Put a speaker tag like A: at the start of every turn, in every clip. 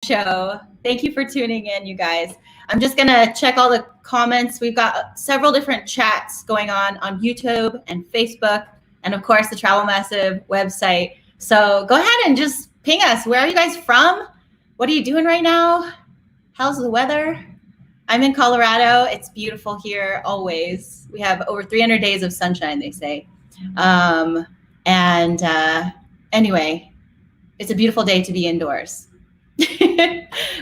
A: show. Thank you for tuning in, you guys. I'm just going to check all the comments. We've got several different chats going on YouTube and Facebook, and of course, the Travel Massive website. So go ahead and just ping us. Where are you guys from? What are you doing right now? How's the weather? I'm in Colorado. It's beautiful here always. We have over 300 days of sunshine, they say. Anyway, it's a beautiful day to be indoors.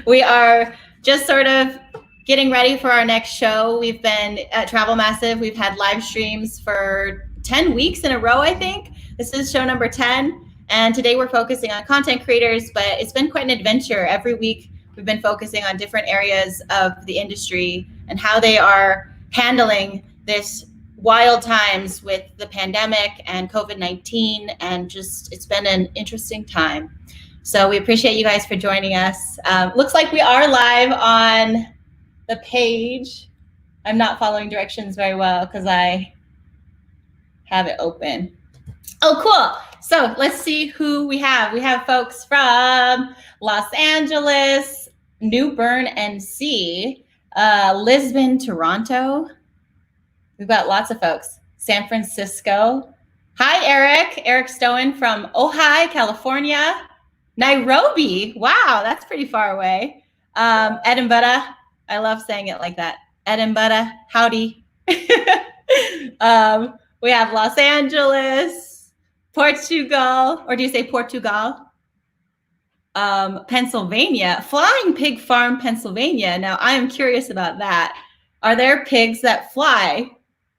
A: We are just sort of getting ready for our next show. We've been at Travel Massive. We've had live streams for 10 weeks in a row, I think. This is show number 10. And today we're focusing on content creators, but it's been quite an adventure. Every week we've been focusing on different areas of the industry and how they are handling this wild times with the pandemic and COVID-19, and just it's been an interesting time. So we appreciate you guys for joining us. Looks like we are live on the page. I'm not following directions very well because I have it open. Oh, cool. So let's see who we have. We have folks from Los Angeles, New Bern, NC, Lisbon, Toronto. We've got lots of folks. San Francisco. Hi, Eric. Eric Stowen from Ojai, California. Nairobi. Wow, that's pretty far away. Edinburgh. I love saying it like that. Edinburgh. Howdy. We have Los Angeles, Portugal, or do you say Portugal? Pennsylvania. Flying Pig Farm, Pennsylvania. Now, I am curious about that. Are there pigs that fly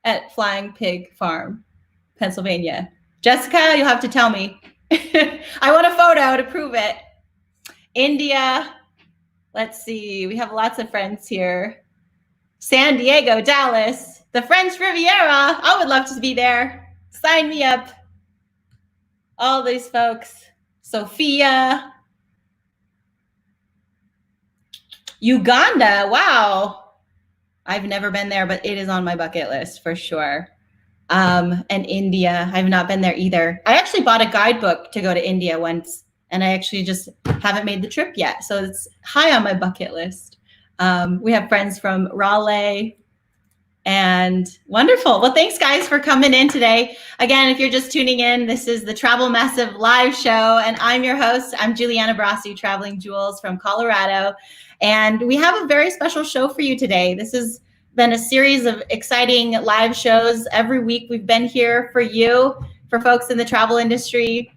A: at Flying Pig Farm, Pennsylvania? Jessica, you'll have to tell me. I want a photo to prove it. India. Let's see. We have lots of friends here. San Diego, Dallas, the French Riviera. I would love to be there. Sign me up. All these folks. Sofia. Uganda. Wow. I've never been there, but it is on my bucket list for sure. And India, I've not been there either. I actually bought a guidebook to go to India once, and I actually just haven't made the trip yet. So it's high on my bucket list. We have friends from Raleigh, and wonderful. Well, thanks guys for coming in today. Again, if you're just tuning in, this is the Travel Massive live show, and I'm your host. I'm Juliana Broste, Traveling Jewels from Colorado. And we have a very special show for you today. This has been a series of exciting live shows. Every week we've been here for you, for folks in the travel industry.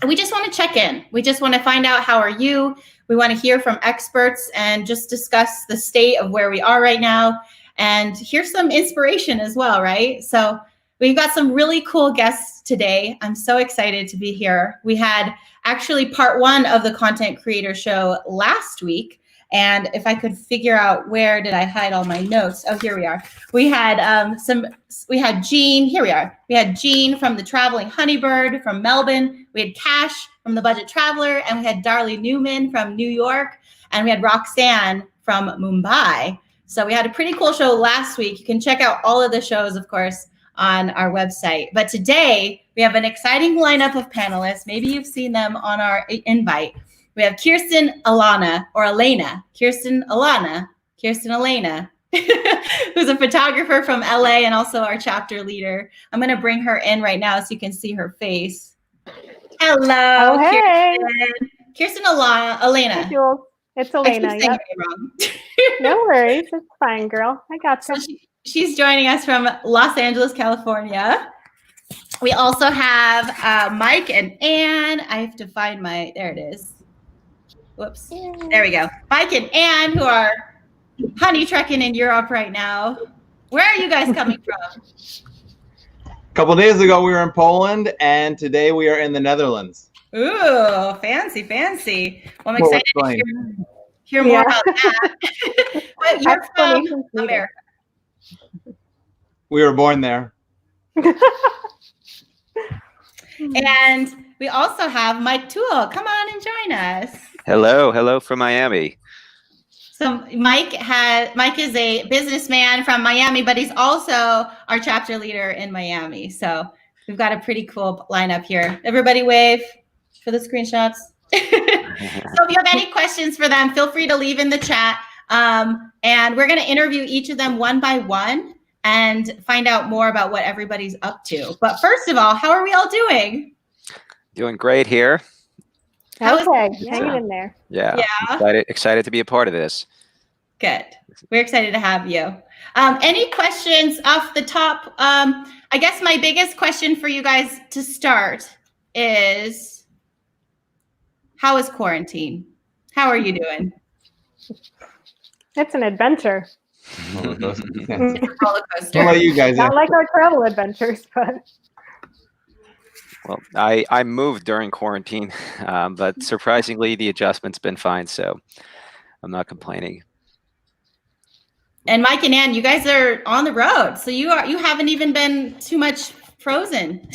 A: And we just want to check in. We just want to find out, how are you? We want to hear from experts and just discuss the state of where we are right now and hear some inspiration as well, right? So we've got some really cool guests today. I'm so excited to be here. We had actually part 1 of the Content Creator Show last week. And if I could figure out, where did I hide all my notes? Oh, here we are. We had Jean, here we are. We had Jean from the Traveling Honeybird from Melbourne. We had Cash from the Budget Traveler, and we had Darley Newman from New York, and we had Roxanne from Mumbai. So we had a pretty cool show last week. You can check out all of the shows, of course, on our website. But today we have an exciting lineup of panelists. Maybe you've seen them on our invite. We have Kirsten Alana, or Elena, Kirsten Alana, Kirsten Elena, who's a photographer from LA and also our chapter leader. I'm going to bring her in right now so you can see her face. Hello,
B: hey.
A: Kirsten Alana, Elena.
B: Hey, Jules. It's Elena.
A: I keep saying it wrong.
B: No worries. It's fine, girl. I got you.
A: So she's joining us from Los Angeles, California. We also have Mike and Ann. I have to find there it is. Whoops. There we go. Mike and Ann, who are honey trekking in Europe right now. Where are you guys coming from?
C: A couple of days ago, we were in Poland, and today we are in the Netherlands.
A: Ooh, fancy, fancy. Well, I'm excited to hear more about that. But you're from America.
C: We were born there.
A: And we also have Mike Tewel. Come on and join us.
D: Hello from Miami.
A: So Mike is a businessman from Miami, but he's also our chapter leader in Miami. So we've got a pretty cool lineup here. Everybody wave for the screenshots. So if you have any questions for them, feel free to leave in the chat. And we're going to interview each of them one by one and find out more about what everybody's up to. But first of all, how are we all doing?
D: Doing great here.
A: How is-
B: Okay, hanging in there.
D: Yeah.
A: Yeah.
D: Excited to be a part of this.
A: Good. We're excited to have you. Any questions off the top? I guess my biggest question for you guys to start is, how is quarantine? How are you doing?
B: It's an adventure.
C: Roller coaster. Yeah.
A: It's a roller coaster.
C: What about you guys?
B: Not like our travel adventures, but
D: Well, I moved during quarantine, but surprisingly, the adjustment's been fine, so I'm not complaining.
A: And Mike and Ann, you guys are on the road, so you haven't even been too much frozen.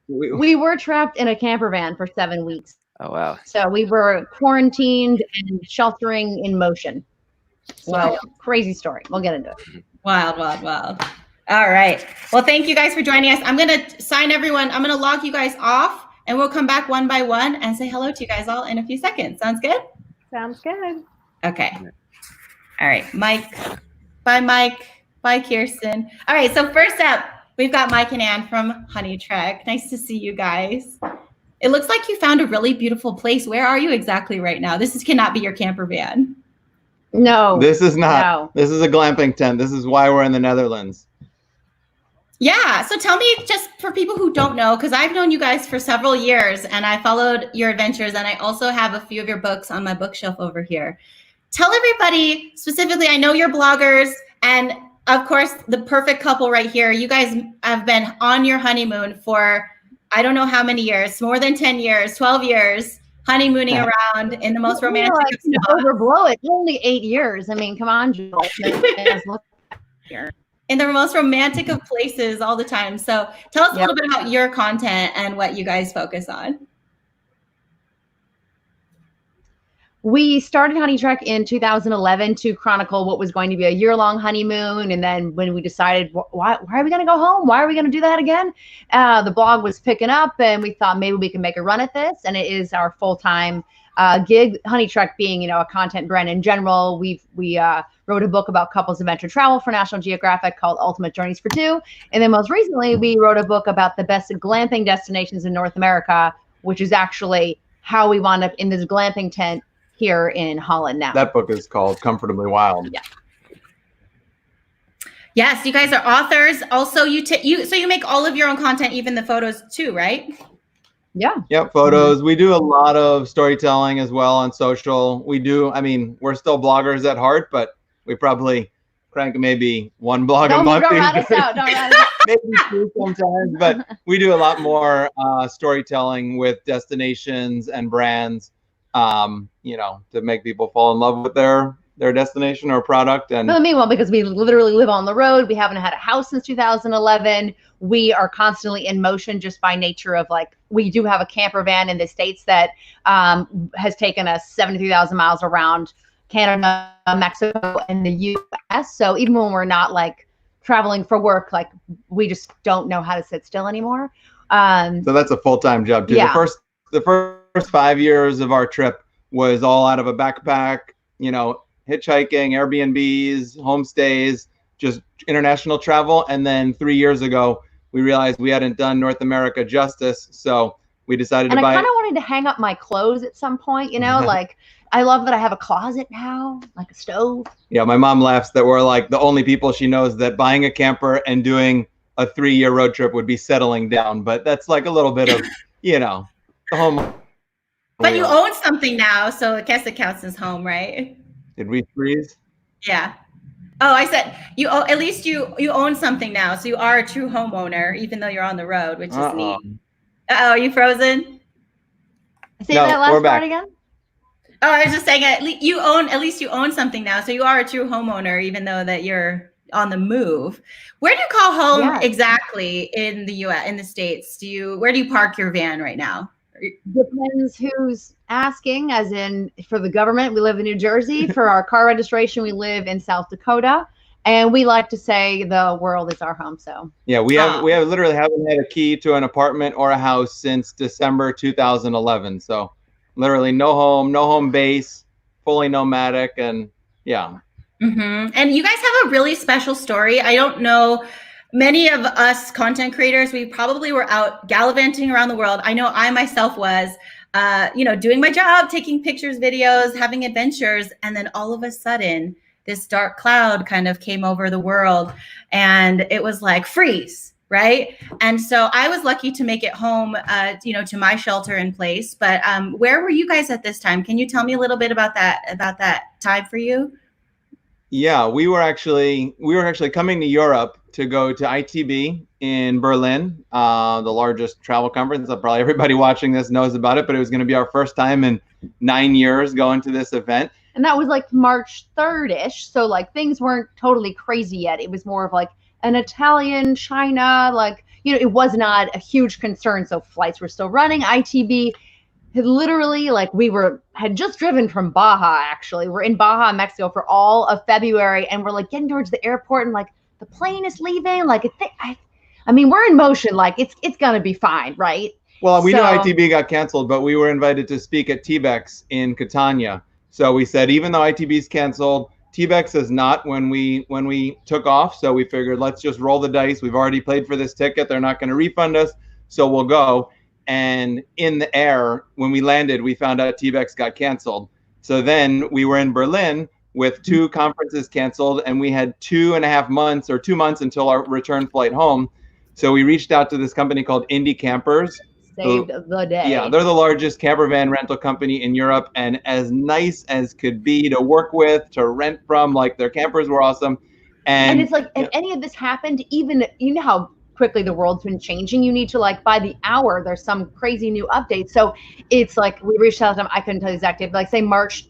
E: We were trapped in a camper van for 7 weeks.
D: Oh, wow.
E: So we were quarantined and sheltering in motion. So
A: Wow.
E: crazy story. We'll get into it.
A: Wild, wild, wild. All right. Well, thank you guys for joining us. I'm going to sign everyone. I'm going to log you guys off, and we'll come back one by one and say hello to you guys all in a few seconds. Sounds good?
B: sounds good.
A: Okay. All right, Mike. Bye, Mike. Bye, Kirsten. All right, so first up, we've got Mike and Ann from Honey Trek. Nice to see you guys. It looks like you found a really beautiful place. Where are you exactly right now? Cannot be your camper van.
E: No.
C: This is not.
E: No.
C: This is a glamping tent. This is why we're in the Netherlands.
A: Yeah, so tell me, just for people who don't know, because I've known you guys for several years and I followed your adventures, and I also have a few of your books on my bookshelf over here. Tell everybody specifically, I know you're bloggers, and of course, the perfect couple right here. You guys have been on your honeymoon for, I don't know how many years, more than 10 years, 12 years, honeymooning around in the most romantic of spots.
E: Overblow it. Only 8 years. I mean, come on, Jill.
A: In the most romantic of places all the time. So tell us a little bit about your content and what you guys focus on.
E: We started Honey Trek in 2011 to chronicle what was going to be a year-long honeymoon. And then when we decided, why are we going to go home? Why are we going to do that again? The blog was picking up, and we thought maybe we can make a run at this. And it is our full-time gig. Honey Trek being, a content brand in general. We wrote a book about couples adventure travel for National Geographic called Ultimate Journeys for Two. And then most recently, we wrote a book about the best glamping destinations in North America, which is actually how we wound up in this glamping tent here in Holland now.
C: That book is called Comfortably Wild.
E: Yeah.
A: Yes, you guys are authors. Also, so you make all of your own content, even the photos too, right?
E: Yeah.
C: Yep, photos. We do a lot of storytelling as well on social. We're still bloggers at heart, but we probably crank maybe one blog a month.
E: Don't rat us out. Don't rat us out.
C: Maybe two sometimes, but we do a lot more storytelling with destinations and brands, to make people fall in love with their destination or product. And
E: Meanwhile, because we literally live on the road, we haven't had a house since 2011. We are constantly in motion just by nature of we do have a camper van in the States that has taken us 73,000 miles around Canada, Mexico, and the US. So even when we're not traveling for work, we just don't know how to sit still anymore.
C: So that's a full-time job too.
E: Yeah.
C: The first 5 years of our trip was all out of a backpack, hitchhiking, Airbnbs, homestays, just international travel. And then 3 years ago, we realized we hadn't done North America justice. So we decided to buy.
E: And I kind of wanted to hang up my clothes at some point, I love that I have a closet now, like a stove.
C: Yeah, my mom laughs that we're the only people she knows that buying a camper and doing a 3-year road trip would be settling down. But that's a little bit of, the home.
A: But you own something now, so I guess it counts as home, right?
C: Did we freeze?
A: Yeah. Oh, I said at least you own something now, so you are a true homeowner, even though you're on the road, which is neat. Are you frozen?
E: Say that last
C: we're back.
E: part again.
A: Oh, I was just saying, at least you own something now, so you are a true homeowner, even though that you're on the move. Where do you call home exactly in the U.S., in the States? Where do you park your van right now?
E: Depends who's asking. As in, for the government, we live in New Jersey. For our car registration, we live in South Dakota. And we like to say the world is our home. So
C: Yeah, we literally haven't had a key to an apartment or a house since December 2011. So literally no home base, fully nomadic, and yeah.
A: And you guys have a really special story. I don't know, many of us content creators, we probably were out gallivanting around the world. I know I myself was, doing my job, taking pictures, videos, having adventures, and then all of a sudden, this dark cloud kind of came over the world, and it was like freeze, right? And so I was lucky to make it home, to my shelter in place. But where were you guys at this time? Can you tell me a little bit about that time for you?
C: Yeah, we were actually coming to Europe to go to ITB in Berlin, the largest travel conference. Probably everybody watching this knows about it, but it was going to be our first time in 9 years going to this event.
E: And that was like March 3rd-ish. So like things weren't totally crazy yet. It was more of like an Italian, China, like, it was not a huge concern. So flights were still running. ITB had literally, like, had just driven from Baja, actually. We're in Baja, Mexico for all of February. And we're like getting towards the airport and like the plane is leaving. Like, I mean, we're in motion. Like it's going to be fine, right?
C: Well, we knew ITB got canceled, but we were invited to speak at TBEX in Catania. So we said, even though ITB's canceled, TBEX is not when we took off. So we figured, let's just roll the dice. We've already paid for this ticket. They're not going to refund us. So we'll go. And in the air, when we landed, we found out TBEX got canceled. So then we were in Berlin with 2 conferences canceled, and we had 2.5 months or 2 months until our return flight home. So we reached out to this company called Indie Campers.
E: Saved the day.
C: Yeah, they're the largest camper van rental company in Europe, and as nice as could be to work with, to rent from. Like, their campers were awesome. And
E: it's like, if any of this happened, even, you know how quickly the world's been changing, you need to, like, by the hour, there's some crazy new update. So it's like, we reached out to them, I couldn't tell you the exact date, but like say March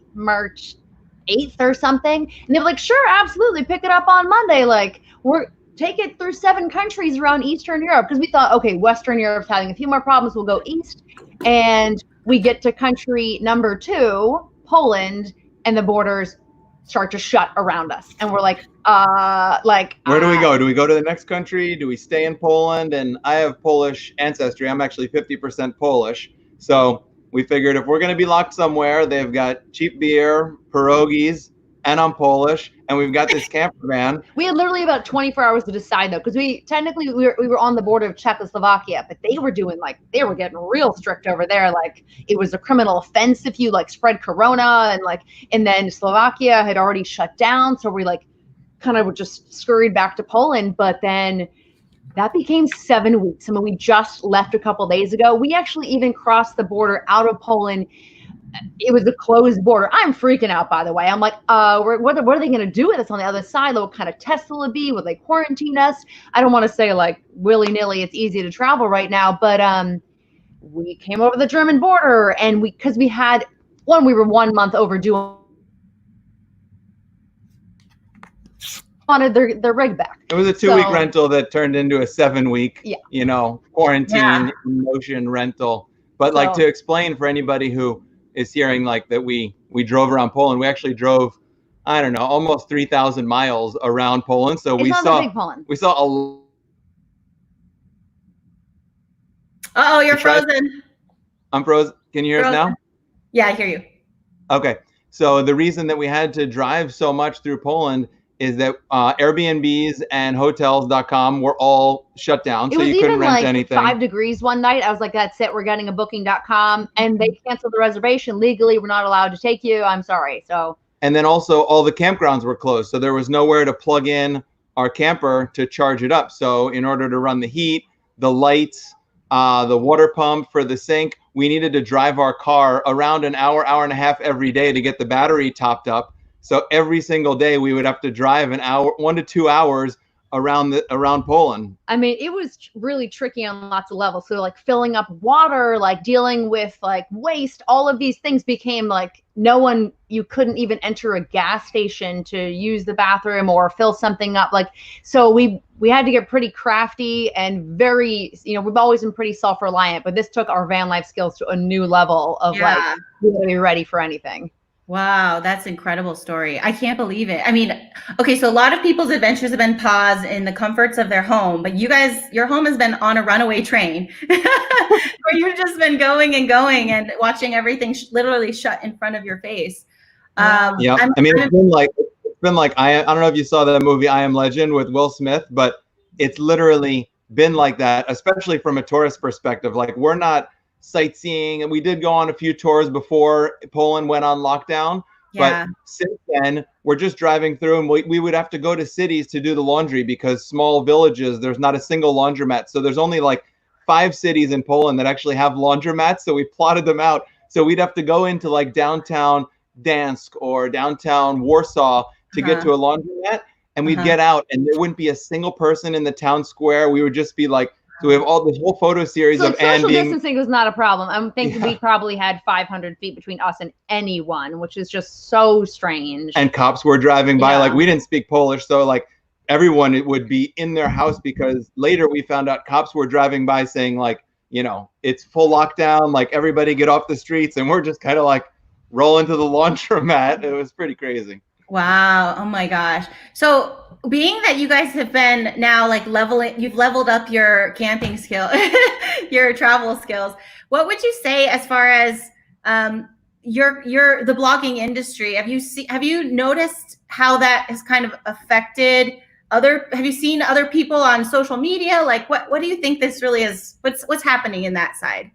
E: 8th or something. And they were like, sure, absolutely, pick it up on Monday. Like, take it through 7 countries around Eastern Europe, because we thought, okay, Western Europe's having a few more problems, we'll go east. And we get to country number 2, Poland, and the borders start to shut around us. And we're like, where
C: do we go? Do we go to the next country? Do we stay in Poland? And I have Polish ancestry. I'm actually 50% Polish. So we figured, if we're going to be locked somewhere, they've got cheap beer, pierogies, and I'm Polish, and we've got this camper van.
E: We had literally about 24 hours to decide, though, because we were on the border of Czechoslovakia, but they were getting real strict over there. Like, it was a criminal offense if you like spread corona, and then Slovakia had already shut down, so we like kind of just scurried back to Poland. But then that became 7 weeks. I mean, we just left a couple days ago. We actually even crossed the border out of Poland. It was a closed border. I'm freaking out, by the way. I'm like, what are they going to do with us on the other side? What kind of test will it be? Will they quarantine us? I don't want to say like willy-nilly it's easy to travel right now, but we came over the German border, and we were 1 month overdue. Wanted their rig back.
C: It was a 2-week rental that turned into a 7-week, quarantine motion rental. But like, to explain for anybody who is hearing like that, we drove around Poland. We actually drove, I don't know, almost 3,000 miles around Poland. So we saw a.
A: Uh-oh, you're frozen.
C: I'm frozen. Can you hear us now?
A: Yeah, I hear you.
C: Okay. So the reason that we had to drive so much through Poland is that Airbnbs and hotels.com were all shut down, so you couldn't rent anything.
E: 5 degrees one night. I was like, that's it, we're getting a booking.com, and they canceled the reservation. Legally, we're not allowed to take you. I'm sorry. So. And
C: then also all the campgrounds were closed, so there was nowhere to plug in our camper to charge it up. So in order to run the heat, the lights, the water pump for the sink, we needed to drive our car around an hour and a half every day to get the battery topped up. So every single day we would have to drive 1 to 2 hours around Poland.
E: I mean, it was really tricky on lots of levels. So like filling up water, like dealing with like waste, all of these things became like you couldn't even enter a gas station to use the bathroom or fill something up. Like, so we had to get pretty crafty and very, we've always been pretty self-reliant, but this took our van life skills to a new level of like, we gotta be ready for anything.
A: Wow, that's an incredible story. I can't believe it. I mean, okay, so a lot of people's adventures have been paused in the comforts of their home, but you guys, your home has been on a runaway train where you've just been going and going and watching everything literally shut in front of your face.
C: Yeah,
A: I'm
C: I mean,
A: kind
C: it's been like I don't know if you saw that movie I Am Legend with Will Smith, but it's literally been like that, especially from a tourist perspective. Like we're not sightseeing, and we did go on a few tours before Poland went on lockdown.
A: yeah,
C: But since then, we're just driving through, and we would have to go to cities to do the laundry because small villages, there's not a single laundromat. So there's only like 5 cities in Poland that actually have laundromats. So we plotted them out. So we'd have to go into like downtown Dansk or downtown Warsaw to get to a laundromat, and we'd get out, and there wouldn't be a single person in the town square. We would just be like, so we have all this whole photo series
E: So
C: of
E: like
C: Anne
E: social
C: being,
E: distancing was not a problem. I'm thinking we probably had 500 feet between us and anyone, which is just so strange.
C: and cops were driving by.
E: Yeah.
C: Like we didn't speak Polish, so like everyone would be in their house, because later we found out cops were driving by saying like, you know, it's full lockdown, like everybody get off the streets, and we're just kind of like rolling to the laundromat. It was pretty crazy.
A: wow. Oh my gosh. So being that you guys have been now like you've leveled up your camping skill, your travel skills. What would you say as far as the blogging industry? Have you noticed how that has kind of affected have you seen other people on social media? Like what do you think this really is? What's happening in that side?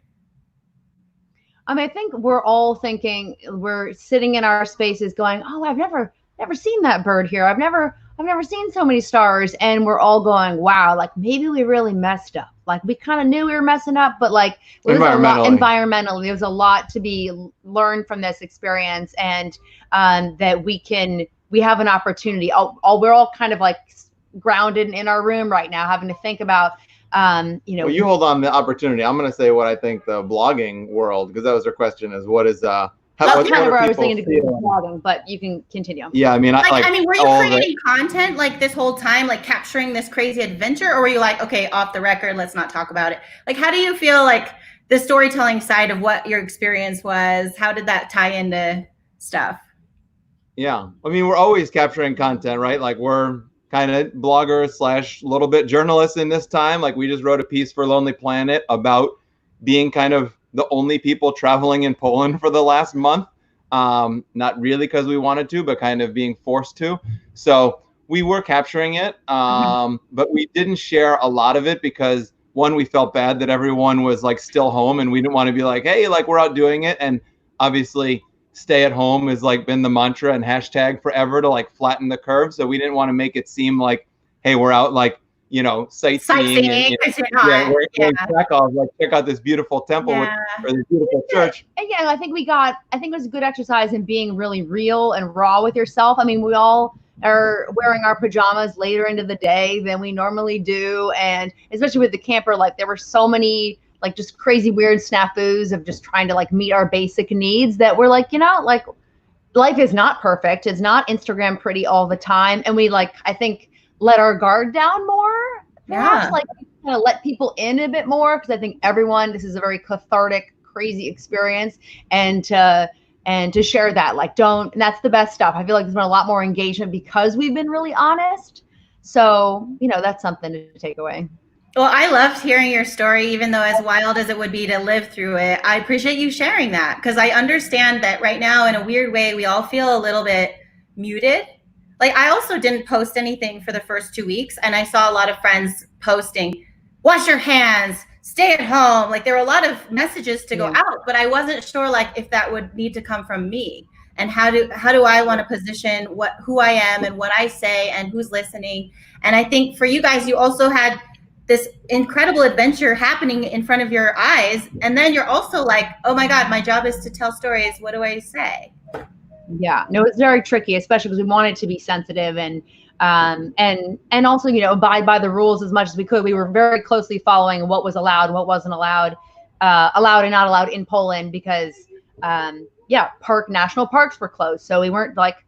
E: I mean, I think we're all thinking, we're sitting in our spaces going, oh, I've never seen that bird here. I've never seen so many stars. And we're all going, wow, like maybe we really messed up. Like we kind of knew we were messing up, but like environmentally, there was a lot to be learned from this experience, and that we have an opportunity. We're all kind of like grounded in our room right now, having to think about, you know.
C: Well, you hold on the opportunity. I'm going to say what I think the blogging world, because that was your question, is what is
E: That's kind of where I was thinking to go with blogging, but you can continue.
C: Yeah, I mean,
A: were you creating content like this whole time, like capturing this crazy adventure, or were you like, okay, off the record, let's not talk about it? Like, how do you feel like the storytelling side of what your experience was? How did that tie into stuff?
C: Yeah, I mean, we're always capturing content, right? Like we're kind of bloggers / little bit journalists in this time. Like we just wrote a piece for Lonely Planet about being kind of the only people traveling in Poland for the last month. Not really because we wanted to, but kind of being forced to. So we were capturing it, but we didn't share a lot of it because, one, we felt bad that everyone was like still home, and we didn't want to be like, hey, like we're out doing it. And obviously stay at home has like been the mantra and hashtag forever to like flatten the curve. So we didn't want to make it seem like, hey, we're out like, you know, sightseeing and we're going Krakow, like check out this beautiful temple or this beautiful church.
E: And yeah, I think it was a good exercise in being really real and raw with yourself. I mean, we all are wearing our pajamas later into the day than we normally do. And especially with the camper, like there were so many like just crazy weird snafus of just trying to like meet our basic needs that we're like, you know, like life is not perfect. It's not Instagram pretty all the time. And we like, I think, let our guard down more, perhaps like kind of let people in a bit more. Cause I think this is a very cathartic, crazy experience. And to share that, like and that's the best stuff. I feel like there's been a lot more engagement because we've been really honest. So, you know, that's something to take away.
A: Well, I loved hearing your story, even though as wild as it would be to live through it. I appreciate you sharing that because I understand that right now, in a weird way, we all feel a little bit muted. Like I also didn't post anything for the first 2 weeks, and I saw a lot of friends posting, wash your hands, stay at home. Like there were a lot of messages to go out, but I wasn't sure like if that would need to come from me. And how do I want to position who I am and what I say and who's listening. And I think for you guys, you also had this incredible adventure happening in front of your eyes. And then you're also like, oh my God, my job is to tell stories. What do I say?
E: Yeah, no, it's very tricky, especially because we wanted to be sensitive and also, you know, abide by the rules as much as we could. We were very closely following what was allowed and what wasn't allowed and not allowed in Poland because, national parks were closed. So we weren't like,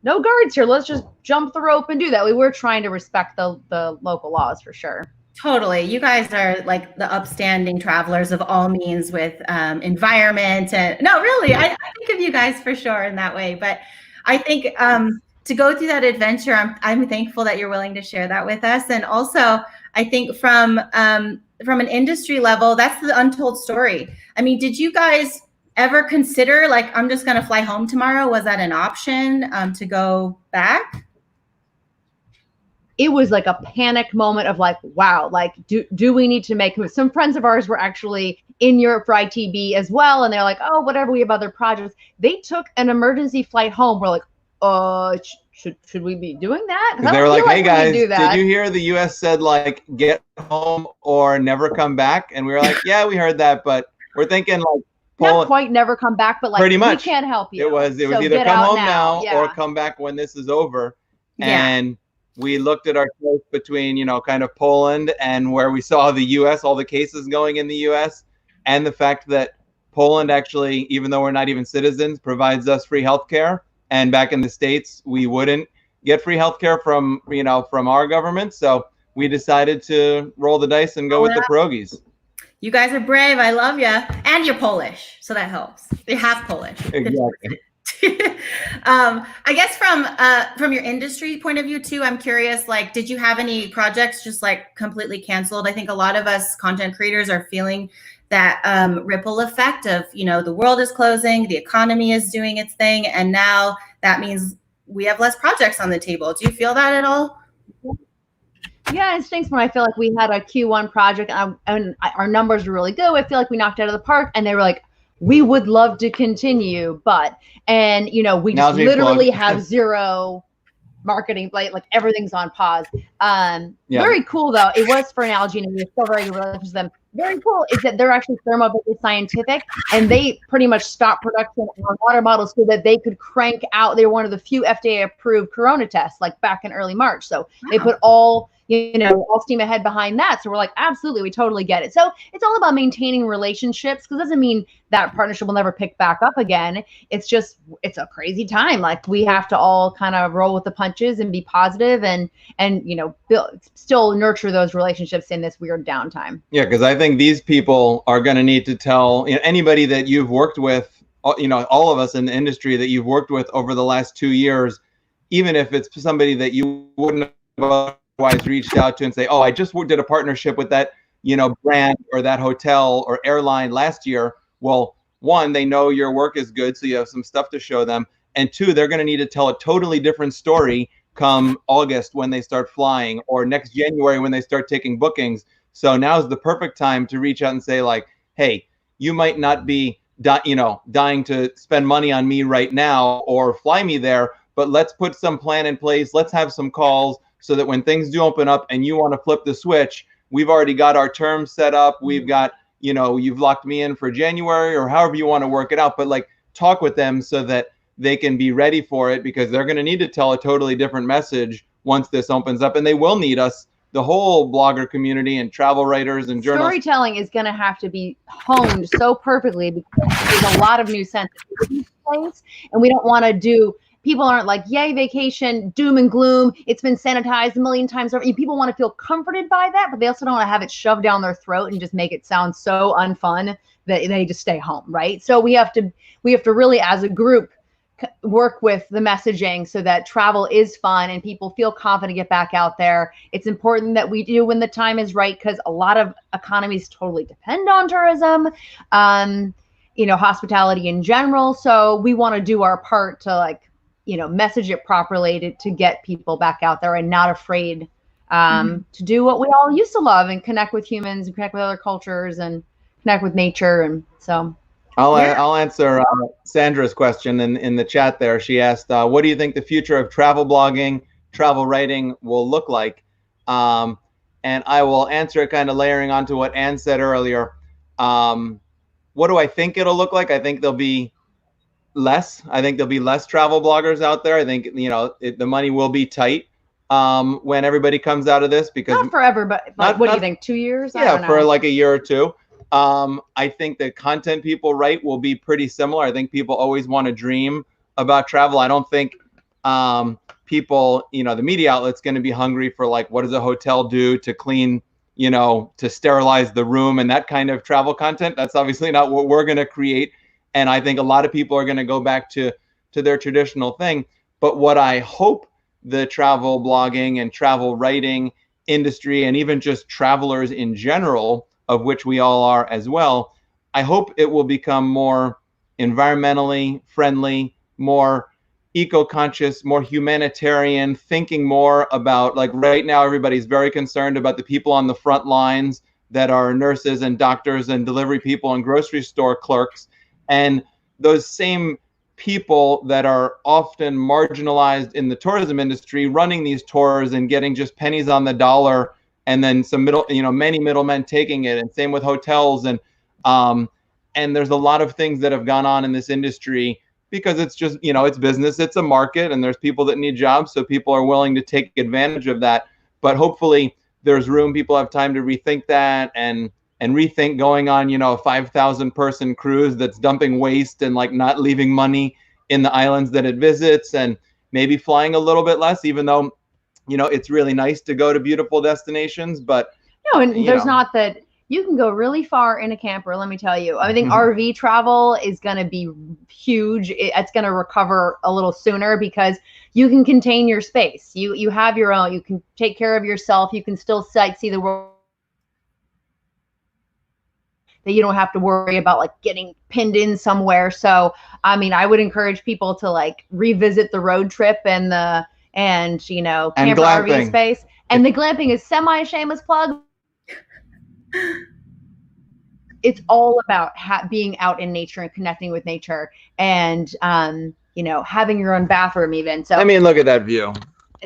E: no guards here. Let's just jump the rope and do that. We were trying to respect the local laws for sure.
A: Totally. You guys are like the upstanding travelers of all means with environment. And no, really, I think of you guys for sure in that way. But I think to go through that adventure, I'm thankful that you're willing to share that with us. And also, I think from an industry level, that's the untold story. I mean, did you guys ever consider, like, I'm just going to fly home tomorrow? Was that an option to go back?
E: It was like a panic moment of like, wow, like, do we need to make moves? Some friends of ours were actually in Europe for ITB as well. And they're like, oh, whatever, we have other projects. They took an emergency flight home. We're like, should we be doing that?
C: They were like, hey guys, did you hear the US said like get home or never come back? And we were like, yeah, we heard that, but we're thinking like,
E: not quite never come back, but like,
C: pretty much.
E: We can't help you.
C: It was either come home now or come back when this is over.
A: Yeah.
C: And we looked at our choice between, you know, kind of Poland and where we saw the US, all the cases going in the US, and the fact that Poland actually, even though we're not even citizens, provides us free healthcare. And back in the States, we wouldn't get free healthcare from, you know, from our government. So we decided to roll the dice and go with the pierogies.
A: You guys are brave. I love you. And you're Polish, so that helps. You're half Polish.
C: Exactly.
A: I guess from your industry point of view too, I'm curious, like, did you have any projects just like completely canceled? I think a lot of us content creators are feeling that ripple effect of, you know, the world is closing, the economy is doing its thing, and now that means we have less projects on the table. Do you feel that at all?
E: Yeah, it stinks when I feel like we had a Q1 project and our numbers were really good. I feel like we knocked it out of the park, and they were like, we would love to continue, but, and you know, we just literally have zero marketing, like everything's on pause. Very cool though. It was for Analogy, and we're still very good relationships with them. Very cool is that they're actually thermobaric scientific, and they pretty much stopped production on water bottles so that they could crank out. They were one of the few FDA approved Corona tests, like back in early March. So they put all steam ahead behind that. So we're like, absolutely, we totally get it. So it's all about maintaining relationships, because it doesn't mean that partnership will never pick back up again. It's just, it's a crazy time. Like, we have to all kind of roll with the punches and be positive and you know, still nurture those relationships in this weird downtime.
C: Yeah, because I think these people are going to need to tell, you know, anybody that you've worked with, you know, all of us in the industry that you've worked with over the last 2 years, even if it's somebody that you wouldn't have otherwise reached out to and say, oh, I just did a partnership with that, you know, brand or that hotel or airline last year. Well, one, they know your work is good, so you have some stuff to show them. And two, they're going to need to tell a totally different story come August when they start flying, or next January when they start taking bookings. So now is the perfect time to reach out and say, like, hey, you might not be dying to spend money on me right now or fly me there, but let's put some plan in place. Let's have some calls so that when things do open up and you want to flip the switch, we've already got our terms set up. We've got, you know, you've locked me in for January or however you want to work it out, but like, talk with them so that they can be ready for it, because they're going to need to tell a totally different message once this opens up, and they will need us, the whole blogger community and travel writers and journalists.
E: Storytelling is going to have to be honed so perfectly, because there's a lot of new sensitivities, and we don't want to do. People aren't like, yay, vacation, doom and gloom. It's been sanitized a million times over. People want to feel comforted by that, but they also don't want to have it shoved down their throat and just make it sound so unfun that they just stay home, right? So we have to really, as a group, work with the messaging so that travel is fun and people feel confident to get back out there. It's important that we do when the time is right, because a lot of economies totally depend on tourism, you know, hospitality in general. So we want to do our part to, like, you know, message it properly to get people back out there and not afraid to do what we all used to love and connect with humans and connect with other cultures and connect with nature. And so
C: I'll answer Sandra's question in the chat there. She asked, what do you think the future of travel blogging, travel writing will look like? And I will answer it kind of layering onto what Anne said earlier. What do I think it'll look like? I think there'll be less. I think there'll be less travel bloggers out there. I think, you know, the money will be tight when everybody comes out of this, because
E: not forever, but what do you think? 2 years?
C: Yeah, I don't know. For like a year or two. I think the content people write will be pretty similar. I think people always want to dream about travel. I don't think people, you know, the media outlet's going to be hungry for, like, what does a hotel do to clean to sterilize the room and that kind of travel content. That's obviously not what we're going to create. And I think a lot of people are going to go back to their traditional thing. But what I hope the travel blogging and travel writing industry, and even just travelers in general, of which we all are as well, I hope it will become more environmentally friendly, more eco-conscious, more humanitarian, thinking more about, like right now, everybody's very concerned about the people on the front lines that are nurses and doctors and delivery people and grocery store clerks. And those same people that are often marginalized in the tourism industry, running these tours and getting just pennies on the dollar, and then some many middlemen taking it. And same with hotels. And there's a lot of things that have gone on in this industry because it's just, it's business, it's a market, and there's people that need jobs. So people are willing to take advantage of that. But hopefully there's room, people have time to rethink that and rethink going on, a 5,000 person cruise that's dumping waste and like not leaving money in the islands that it visits, and maybe flying a little bit less, even though, it's really nice to go to beautiful destinations. But
E: no, and there's not that you can go really far in a camper. Let me tell you, I think RV travel is going to be huge. It's going to recover a little sooner because you can contain your space. You have your own, you can take care of yourself. You can still sightsee the world. That you don't have to worry about like getting pinned in somewhere. So, I mean, I would encourage people to like revisit the road trip and camper RV space. And the glamping is semi-shameless plug. It's all about being out in nature and connecting with nature, and having your own bathroom even. So
C: I mean, look at that view.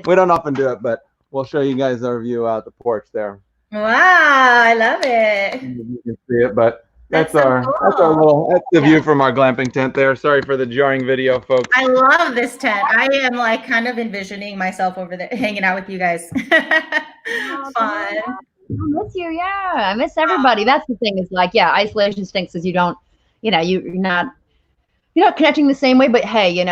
C: We don't often do it, but we'll show you guys our view out the porch there.
A: Wow, I love it.
C: You can see it, but that's
A: cool.
C: that's the view from our glamping tent there. Sorry for the jarring video, folks.
A: I love this tent. I am like kind of envisioning myself over there hanging out with you guys. Fun.
E: I miss you. Yeah, I miss everybody. That's the thing, is like, isolation stinks because you don't, you're not connecting the same way. But hey, you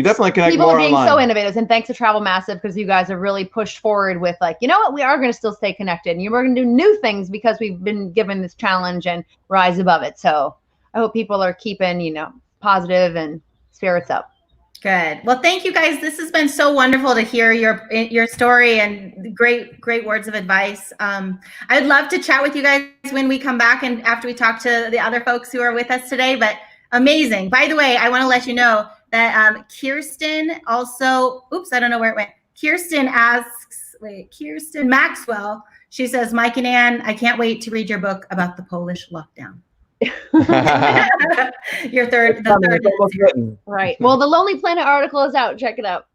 E: definitely connect
C: more online.
E: People are being so innovative, and thanks to Travel Massive, because you guys have really pushed forward with like, we are going to still stay connected, and we're going to do new things because we've been given this challenge and rise above it. So I hope people are keeping, positive and spirits up.
A: Good. Well, thank you guys. This has been so wonderful to hear your story and great words of advice. I'd love to chat with you guys when we come back and after we talk to the other folks who are with us today. But amazing. By the way, I want to let you know that Kirsten also, I don't know where it went. Kirsten Maxwell, she says, Mike and Ann, I can't wait to read your book about the Polish lockdown. Your third.
E: Right. Well, the Lonely Planet article is out. Check it out.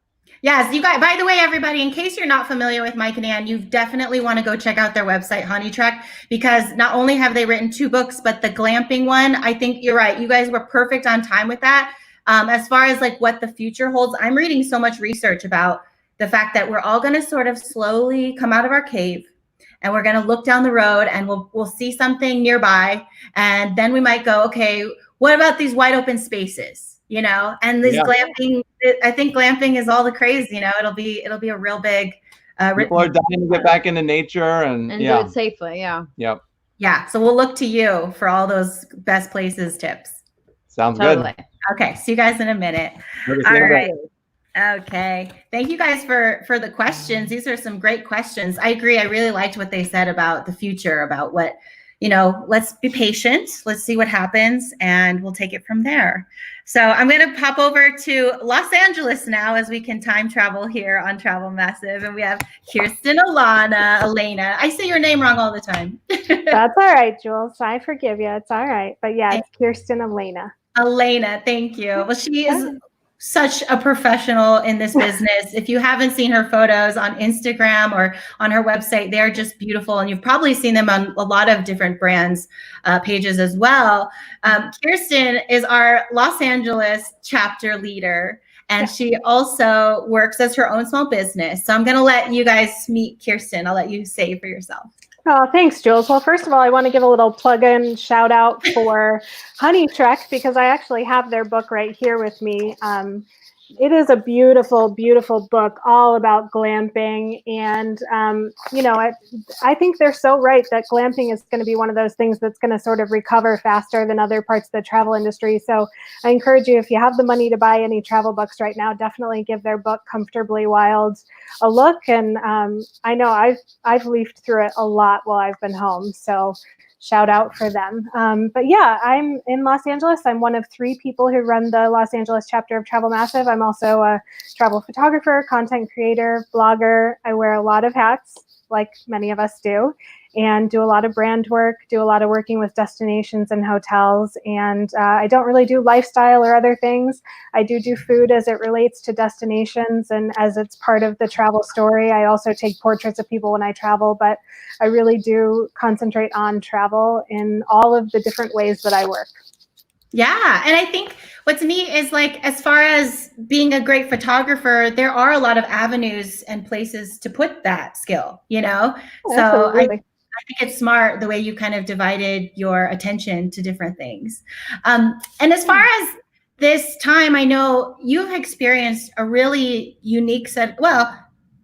A: Yes, you guys, by the way, everybody, in case you're not familiar with Mike and Ann, you definitely want to go check out their website, Honey Trek, because not only have they written 2 books, but the glamping one, I think you're right. You guys were perfect on time with that. As far as like what the future holds, I'm reading so much research about the fact that we're all going to sort of slowly come out of our cave, and we're going to look down the road and we'll see something nearby. And then we might go, okay, what about these wide open spaces, and this glamping, I think glamping is all the craze, it'll be a real big,
C: people are dying to get back into nature and
E: do it safely. Yeah.
C: Yep.
A: Yeah. So we'll look to you for all those best places tips.
C: Sounds good.
A: Okay. See you guys in a minute. All right. Okay. Thank you guys for the questions. These are some great questions. I agree. I really liked what they said about the future, about what, let's be patient. Let's see what happens, and we'll take it from there. So I'm going to pop over to Los Angeles now, as we can time travel here on Travel Massive. And we have Kirsten Alana. I say your name wrong all the time.
B: That's all right, Jules. I forgive you. It's all right. But yeah, it's Kirsten Alana.
A: Elena, thank you. Well, she is such a professional in this business. If you haven't seen her photos on Instagram or on her website, they are just beautiful. And you've probably seen them on a lot of different brands pages as well. Kirsten is our Los Angeles chapter leader, and she also works as her own small business. So I'm going to let you guys meet Kirsten. I'll let you say for yourself.
B: Oh, thanks, Jules. Well, first of all, I want to give a little plug-in shout out for Honey Trek, because I actually have their book right here with me. It is a beautiful, beautiful book all about glamping. And, I think they're so right that glamping is going to be one of those things that's going to sort of recover faster than other parts of the travel industry. So I encourage you, if you have the money to buy any travel books right now, definitely give their book Comfortably Wild a look. And I know I've leafed through it a lot while I've been home. So shout out for them. But yeah, I'm in Los Angeles. I'm one of 3 people who run the Los Angeles chapter of Travel Massive. I'm also a travel photographer, content creator, blogger. I wear a lot of hats, like many of us do, and do a lot of brand work, do a lot of working with destinations and hotels. And I don't really do lifestyle or other things. I do food as it relates to destinations and as it's part of the travel story. I also take portraits of people when I travel, but I really do concentrate on travel in all of the different ways that I work.
A: Yeah. And I think what's neat is, like, as far as being a great photographer, there are a lot of avenues and places to put that skill, So
B: Absolutely.
A: I think it's smart the way you kind of divided your attention to different things. And as far as this time, I know you've experienced a really unique set. Well,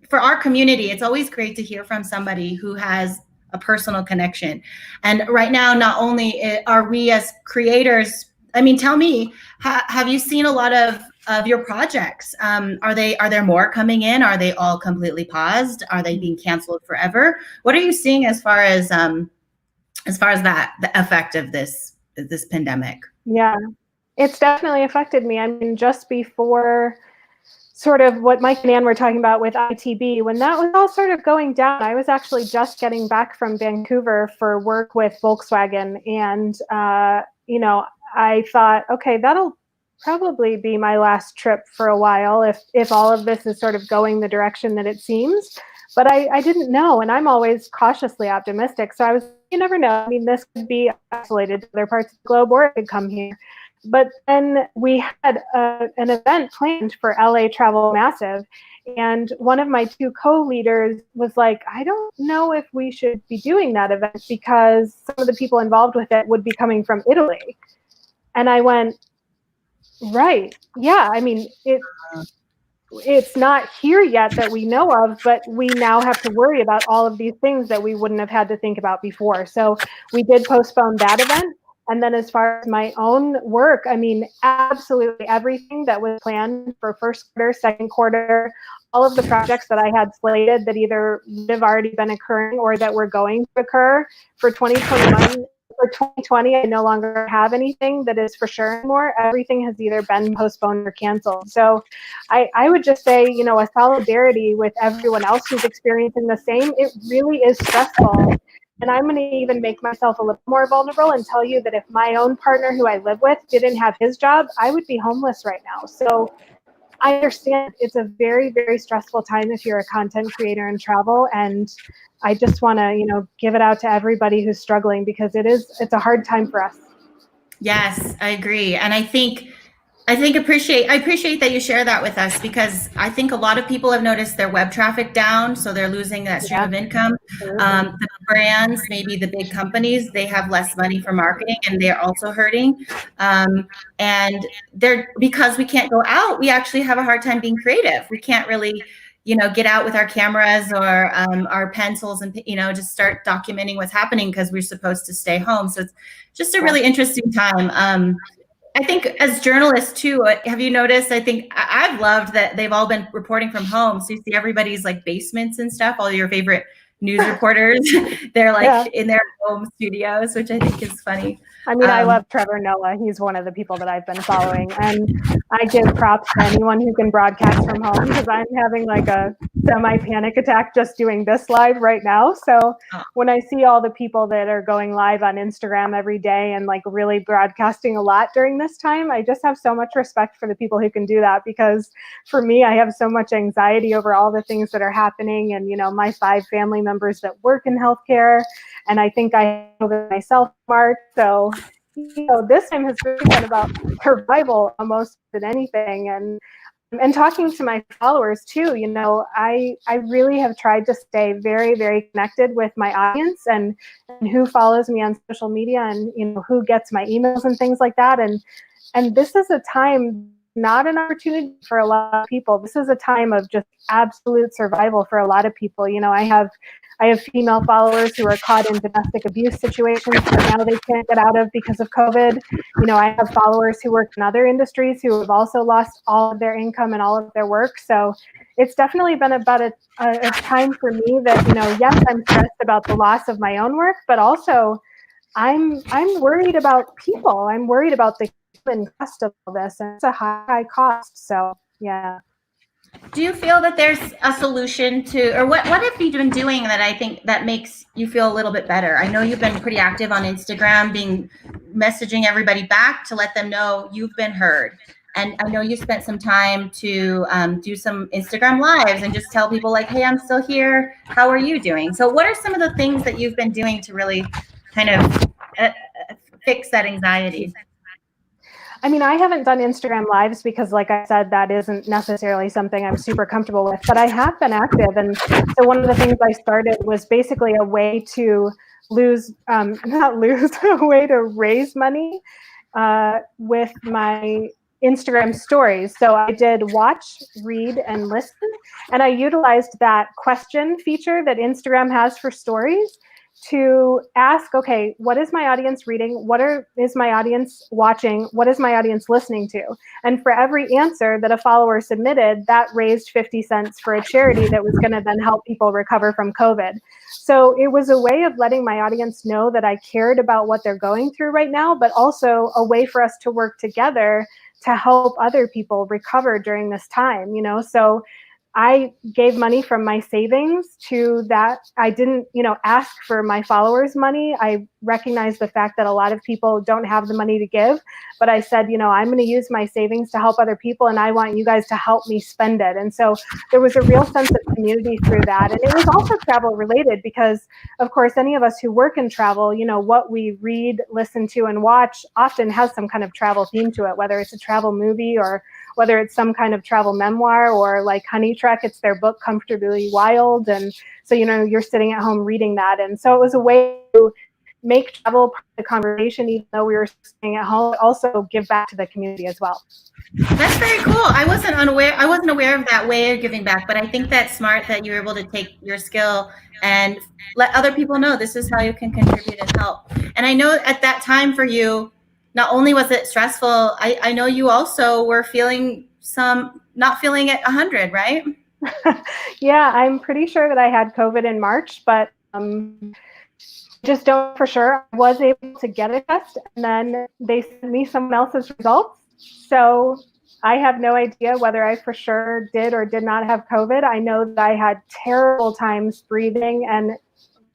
A: for our community, it's always great to hear from somebody who has a personal connection. And right now, not only are we as creators, I mean, tell me, have you seen a lot of your projects? Are there more coming in? Are they all completely paused? Are they being canceled forever? What are you seeing as far as that, the effect of this pandemic?
B: Yeah, it's definitely affected me. I mean, just before sort of what Mike and Ann were talking about with ITB, when that was all sort of going down, I was actually just getting back from Vancouver for work with Volkswagen. And, I thought, okay, that'll probably be my last trip for a while if all of this is sort of going the direction that it seems. But I didn't know, and I'm always cautiously optimistic. So you never know. I mean, this could be isolated to other parts of the globe, or it could come here. But then we had an event planned for LA Travel Massive, and one of my 2 co-leaders was like, I don't know if we should be doing that event because some of the people involved with it would be coming from Italy. And I went, right, yeah, I mean, it's not here yet that we know of, but we now have to worry about all of these things that we wouldn't have had to think about before. So we did postpone that event. And then as far as my own work, I mean, absolutely everything that was planned for first quarter, second quarter, all of the projects that I had slated that either would have already been occurring or that were going to occur for 2021. For 2020, I no longer have anything that is for sure anymore. Everything has either been postponed or canceled. So I would just say, a solidarity with everyone else who's experiencing the same. It really is stressful. And I'm going to even make myself a little more vulnerable and tell you that if my own partner who I live with didn't have his job, I would be homeless right now. So I understand it's a very, very stressful time if you're a content creator in travel. And I just want to, give it out to everybody who's struggling because it's a hard time for us.
A: Yes, I agree. And I appreciate that you share that with us, because I think a lot of people have noticed their web traffic down, so they're losing that stream of income. The brands, maybe the big companies, they have less money for marketing and they're also hurting. And because we can't go out, we actually have a hard time being creative. We can't really, get out with our cameras or our pencils and, just start documenting what's happening because we're supposed to stay home. So it's just a really interesting time. I think as journalists too, have you noticed, I think I've loved that they've all been reporting from home. So you see everybody's like basements and stuff, all your favorite news reporters, they're like in their home studios, which I think is funny.
B: I mean, I love Trevor Noah. He's one of the people that I've been following. And I give props to anyone who can broadcast from home because I'm having like a semi-panic attack just doing this live right now. So when I see all the people that are going live on Instagram every day and like really broadcasting a lot during this time, I just have so much respect for the people who can do that, because for me, I have so much anxiety over all the things that are happening. And, my 5 family members that work in healthcare, and I think I know that myself, Mark. So, this time has really been about survival almost than anything. And talking to my followers too, I really have tried to stay very, very connected with my audience and who follows me on social media and, who gets my emails and things like that. And this is a time not an opportunity for a lot of people. This is a time of just absolute survival for a lot of people. You know, I have female followers who are caught in domestic abuse situations that now they can't get out of because of COVID. You know, I have followers who work in other industries who have also lost all of their income and all of their work. So it's definitely been about a time for me that, you know, yes, I'm stressed about the loss of my own work, but also I'm worried about people. I'm worried about the human cost of all this, and it's a high cost. So yeah.
A: Do you feel that there's a solution to, or what have you been doing that I think that makes you feel a little bit better? I know you've been pretty active on Instagram, messaging everybody back to let them know you've been heard. And I know you spent some time to do some Instagram lives and just tell people like, hey, I'm still here. How are you doing? So what are some of the things that you've been doing to really kind of fix that anxiety?
B: I mean, I haven't done Instagram lives because, like I said, that isn't necessarily something I'm super comfortable with, but I have been active. And so one of the things I started was basically a way to a way to raise money with my Instagram stories. So I did watch, read, and listen. And I utilized that question feature that Instagram has for stories to ask, okay, what is my audience reading? Is my audience watching? What is my audience listening to? And for every answer that a follower submitted, that raised 50 cents for a charity that was going to then help people recover from COVID. So it was a way of letting my audience know that I cared about what they're going through right now, but also a way for us to work together to help other people recover during this time, you know? So I gave money from my savings to that. I didn't, you know, ask for my followers' money. I recognize the fact that a lot of people don't have the money to give, but I said, you know, I'm going to use my savings to help other people, and I want you guys to help me spend it. And so there was a real sense of community through that. And it was also travel related because, of course, any of us who work in travel, you know, what we read, listen to, and watch often has some kind of travel theme to it, whether it's a travel movie or whether it's some kind of travel memoir, or like Honey Trek, it's their book Comfortably Wild. And so, you know, you're sitting at home reading that. And so it was a way to make travel part of the conversation, even though we were staying at home, but also give back to the community as well.
A: That's very cool. I wasn't aware of that way of giving back, but I think that's smart that you were able to take your skill and let other people know this is how you can contribute and help. And I know at that time for you, not only was it stressful, I know you also were not feeling at 100, right?
B: Yeah, I'm pretty sure that I had COVID in March, but just don't for sure. I was able to get a test, and then they sent me someone else's results. So I have no idea whether I for sure did or did not have COVID. I know that I had terrible times breathing and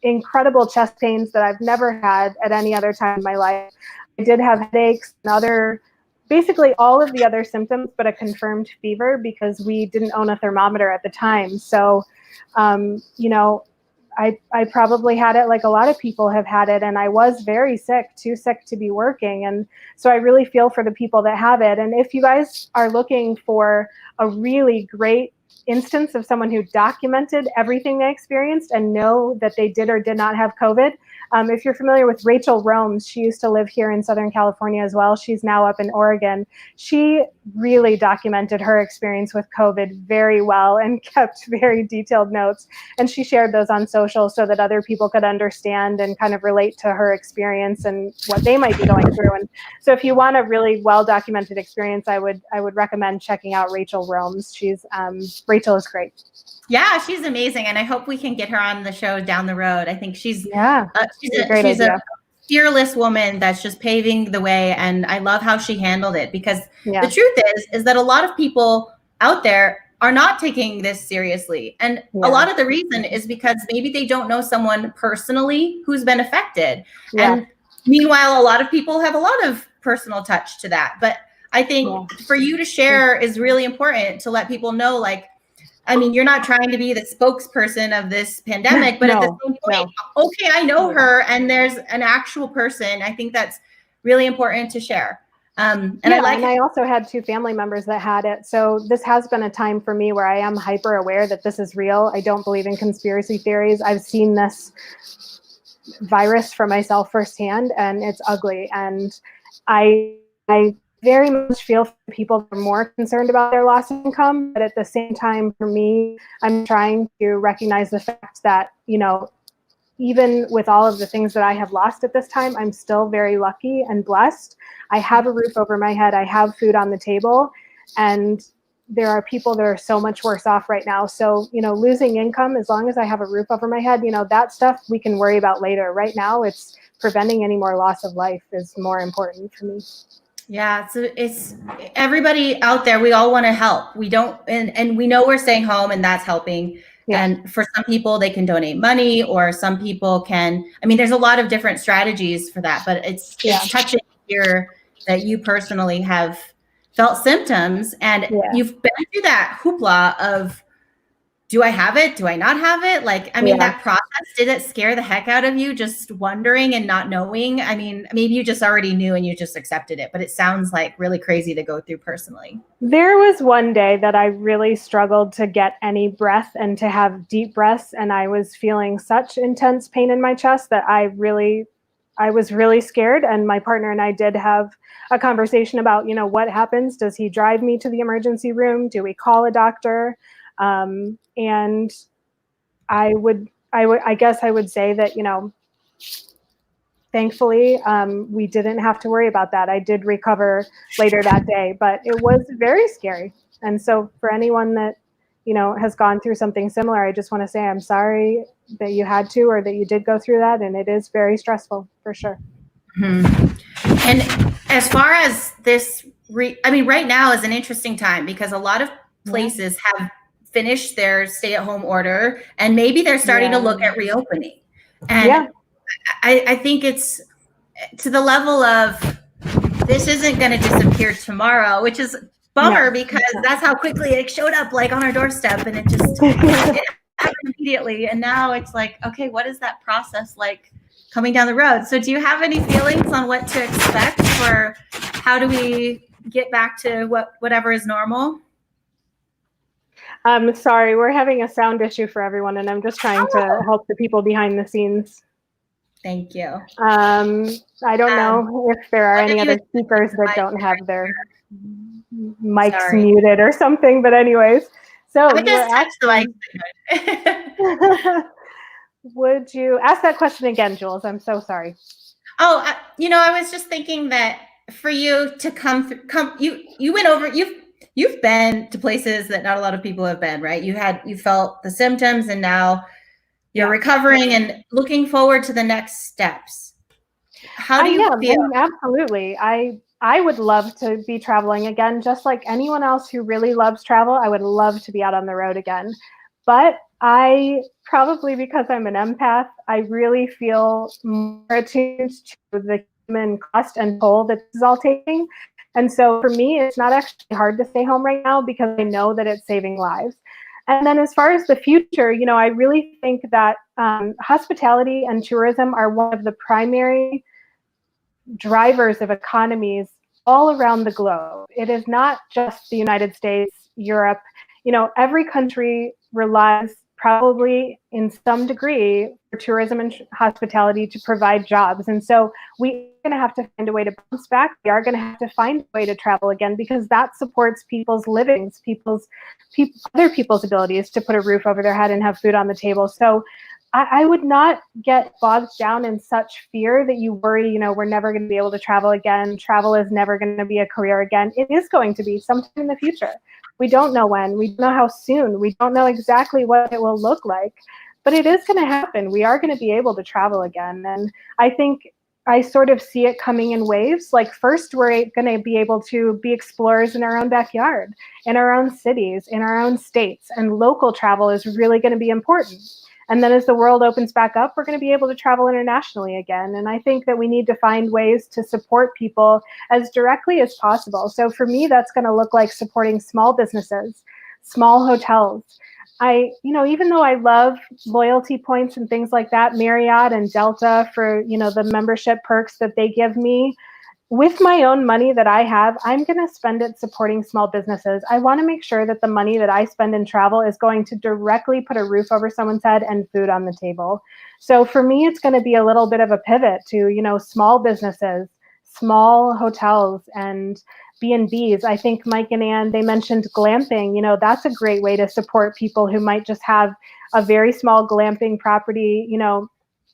B: incredible chest pains that I've never had at any other time in my life. I did have headaches and basically all of the other symptoms, but a confirmed fever because we didn't own a thermometer at the time. So, you know, I probably had it like a lot of people have had it, and I was very sick, too sick to be working. And so I really feel for the people that have it. And if you guys are looking for a really great instance of someone who documented everything they experienced and know that they did or did not have COVID, if you're familiar with Rachel Rome's, she used to live here in Southern California as well. She's now up in Oregon. She really documented her experience with COVID very well and kept very detailed notes. And she shared those on social so that other people could understand and kind of relate to her experience and what they might be going through. And so if you want a really well-documented experience, I would recommend checking out Rachel Rome's. Rachel is great.
A: Yeah, she's amazing, and I hope we can get her on the show down the road. I think she's
B: a
A: fearless woman that's just paving the way, and I love how she handled it because the truth is that a lot of people out there are not taking this seriously, and a lot of the reason is because maybe they don't know someone personally who's been affected, and meanwhile, a lot of people have a lot of personal touch to that. But I think for you to share is really important to let people know, like, I mean, you're not trying to be the spokesperson of this pandemic, but at the same point, okay, I know her and there's an actual person. I think that's really important to share. And I
B: also had 2 family members that had it. So this has been a time for me where I am hyper aware that this is real. I don't believe in conspiracy theories. I've seen this virus for myself firsthand, and it's ugly. And I very much feel for people that are more concerned about their loss of income, but at the same time, for me, I'm trying to recognize the fact that, you know, even with all of the things that I have lost at this time, I'm still very lucky and blessed. I have a roof over my head. I have food on the table, and there are people that are so much worse off right now. So, you know, losing income, as long as I have a roof over my head, you know, that stuff we can worry about later. Right now, it's preventing any more loss of life is more important for me.
A: Yeah, so it's everybody out there. We all want to help. We don't, and we know we're staying home, and that's helping.
B: Yeah.
A: And for some people, they can donate money, or some people can. I mean, there's a lot of different strategies for that. But it's touching to hear that you personally have felt symptoms, and you've been through that hoopla of, do I have it? Do I not have it? Like, I mean, that process, did it scare the heck out of you, just wondering and not knowing? I mean, maybe you just already knew and you just accepted it, but it sounds like really crazy to go through personally.
B: There was one day that I really struggled to get any breath and to have deep breaths. And I was feeling such intense pain in my chest that I was really scared. And my partner and I did have a conversation about, you know, what happens? Does he drive me to the emergency room? Do we call a doctor? And I guess I would say that, you know, thankfully, we didn't have to worry about that. I did recover later that day, but it was very scary. And so for anyone that, you know, has gone through something similar, I just want to say I'm sorry that you had to, or that you did go through that. And it is very stressful, for sure.
A: Mm-hmm. And as far as this, I mean, right now is an interesting time because a lot of places have finished their stay-at-home order, and maybe they're starting to look at reopening. And I think it's to the level of, this isn't going to disappear tomorrow, which is bummer because that's how quickly it showed up, like on our doorstep, and it just it happened immediately. And now it's like, okay, what is that process like coming down the road? So do you have any feelings on what to expect, or how do we get back to whatever is normal?
B: Sorry, we're having a sound issue for everyone, and I'm just trying to help the people behind the scenes.
A: Thank you.
B: I don't know if there are any other speakers that don't have their mics muted or something, but anyways. So
A: I just touched the mic.
B: Would you ask that question again, Jules? I'm so sorry.
A: Oh, you know, I was just thinking that for you to you went over, you've been to places that not a lot of people have been, right? You felt the symptoms, and now you're recovering and looking forward to the next steps. How do you feel?
B: I mean, absolutely. I would love to be traveling again, just like anyone else who really loves travel. I would love to be out on the road again. But I probably, because I'm an empath, I really feel more attuned to the human cost and toll that this is all taking. And so for me, it's not actually hard to stay home right now because I know that it's saving lives. And then as far as the future, you know, I really think that hospitality and tourism are one of the primary drivers of economies all around the globe. It is not just the United States, Europe. You know, every country relies probably in some degree for tourism and hospitality to provide jobs. And so we're going to have to find a way to bounce back. We are going to have to find a way to travel again, because that supports people's livings, other people's abilities to put a roof over their head and have food on the table. So I would not get bogged down in such fear that you worry, you know, we're never going to be able to travel again. Travel is never going to be a career again. It is going to be sometime in the future. We don't know when, we don't know how soon, we don't know exactly what it will look like, but it is going to happen. We are going to be able to travel again. And I think I sort of see it coming in waves. Like first, we're going to be able to be explorers in our own backyard, in our own cities, in our own states, and local travel is really going to be important. And then as the world opens back up, we're going to be able to travel internationally again. And I think that we need to find ways to support people as directly as possible. So for me, that's going to look like supporting small businesses, small hotels. Even though I love loyalty points and things like that, Marriott and Delta for, you know, the membership perks that they give me, with my own money that I have, I'm going to spend it supporting small businesses. I want to make sure that the money that I spend in travel is going to directly put a roof over someone's head and food on the table. So for me, it's going to be a little bit of a pivot to, you know, small businesses, small hotels and B&Bs. I think Mike and Ann, they mentioned glamping. That's a great way to support people who might just have a very small glamping property,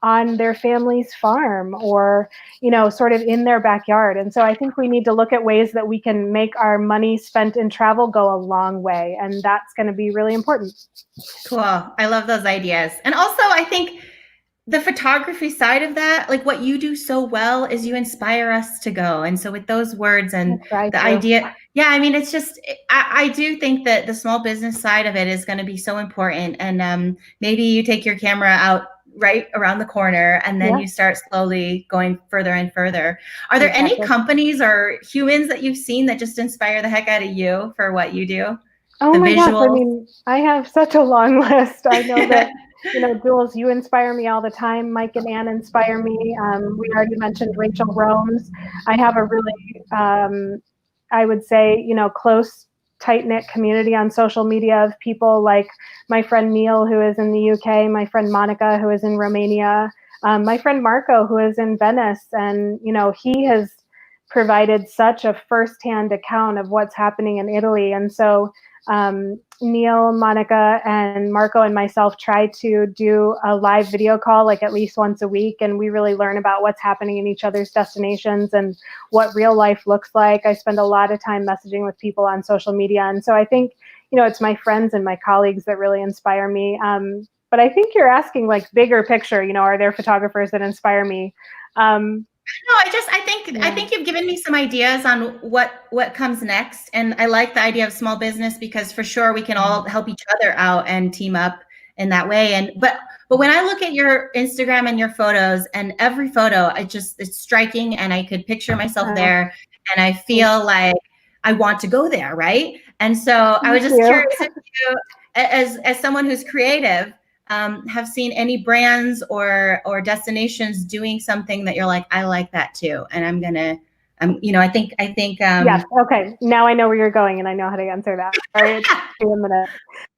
B: on their family's farm or, sort of in their backyard. And so I think we need to look at ways that we can make our money spent in travel go a long way. And that's going to be really important.
A: Cool. I love those ideas. And also, I think the photography side of that, like what you do so well is you inspire us to go. And so with those words and the idea, I mean, it's just, I do think that the small business side of it is going to be so important. And maybe you take your camera out right around the corner and then you start slowly going further and further. Are there any companies or humans that you've seen that just inspire the heck out of you for what you do?
B: Oh my gosh, I mean, I have such a long list. I know that, Jules, you inspire me all the time. Mike and Ann inspire me. We already mentioned Rachel Rome's. I have a really, I would say, close, tight-knit community on social media of people like my friend Neil, who is in the UK, my friend Monica, who is in Romania, my friend Marco, who is in Venice. And, he has provided such a firsthand account of what's happening in Italy. And so Neil, Monica, and Marco and myself try to do a live video call like at least once a week, and we really learn about what's happening in each other's destinations and what real life looks like. I spend a lot of time messaging with people on social media, and so I think it's my friends and my colleagues that really inspire me. But I think you're asking like bigger picture, are there photographers that inspire me?
A: No, I think you've given me some ideas on what comes next. And I like the idea of small business because for sure we can all help each other out and team up in that way. And but when I look at your Instagram and your photos, and every photo, it's striking, and I could picture myself there, and I feel like I want to go there, right? And so I was just curious if you, as someone who's creative, have seen any brands or destinations doing something that you're like, I like that too, and I think
B: yes. Okay, now I know where you're going, and I know how to answer that. Sorry, it's 2 minutes.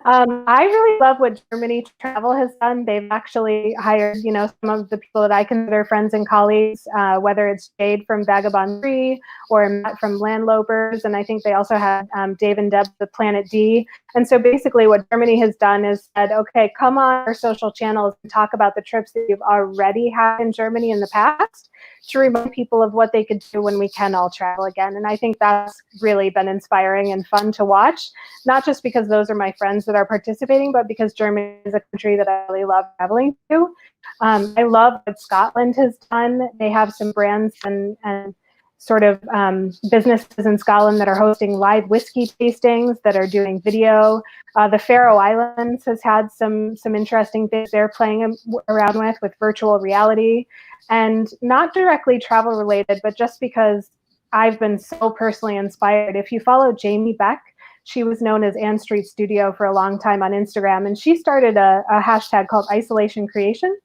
B: I really love what Germany Travel has done. They've actually hired, some of the people that I consider friends and colleagues, whether it's Jade from Vagabond 3 or Matt from Landlopers, and I think they also had Dave and Deb with Planet D. And so basically what Germany has done is said, okay, come on our social channels and talk about the trips that you've already had in Germany in the past to remind people of what they could do when we can all travel again. And I think that's really been inspiring and fun to watch, not just because those are my friends that are participating, but because Germany is a country that I really love traveling to. I love what Scotland has done. They have some brands and sort of businesses in Scotland that are hosting live whiskey tastings, that are doing video. The Faroe Islands has had some interesting things they're playing around with virtual reality, and not directly travel related, but just because I've been so personally inspired. If you follow Jamie Beck, she was known as Ann Street Studio for a long time on Instagram, and she started a hashtag called Isolation Creation.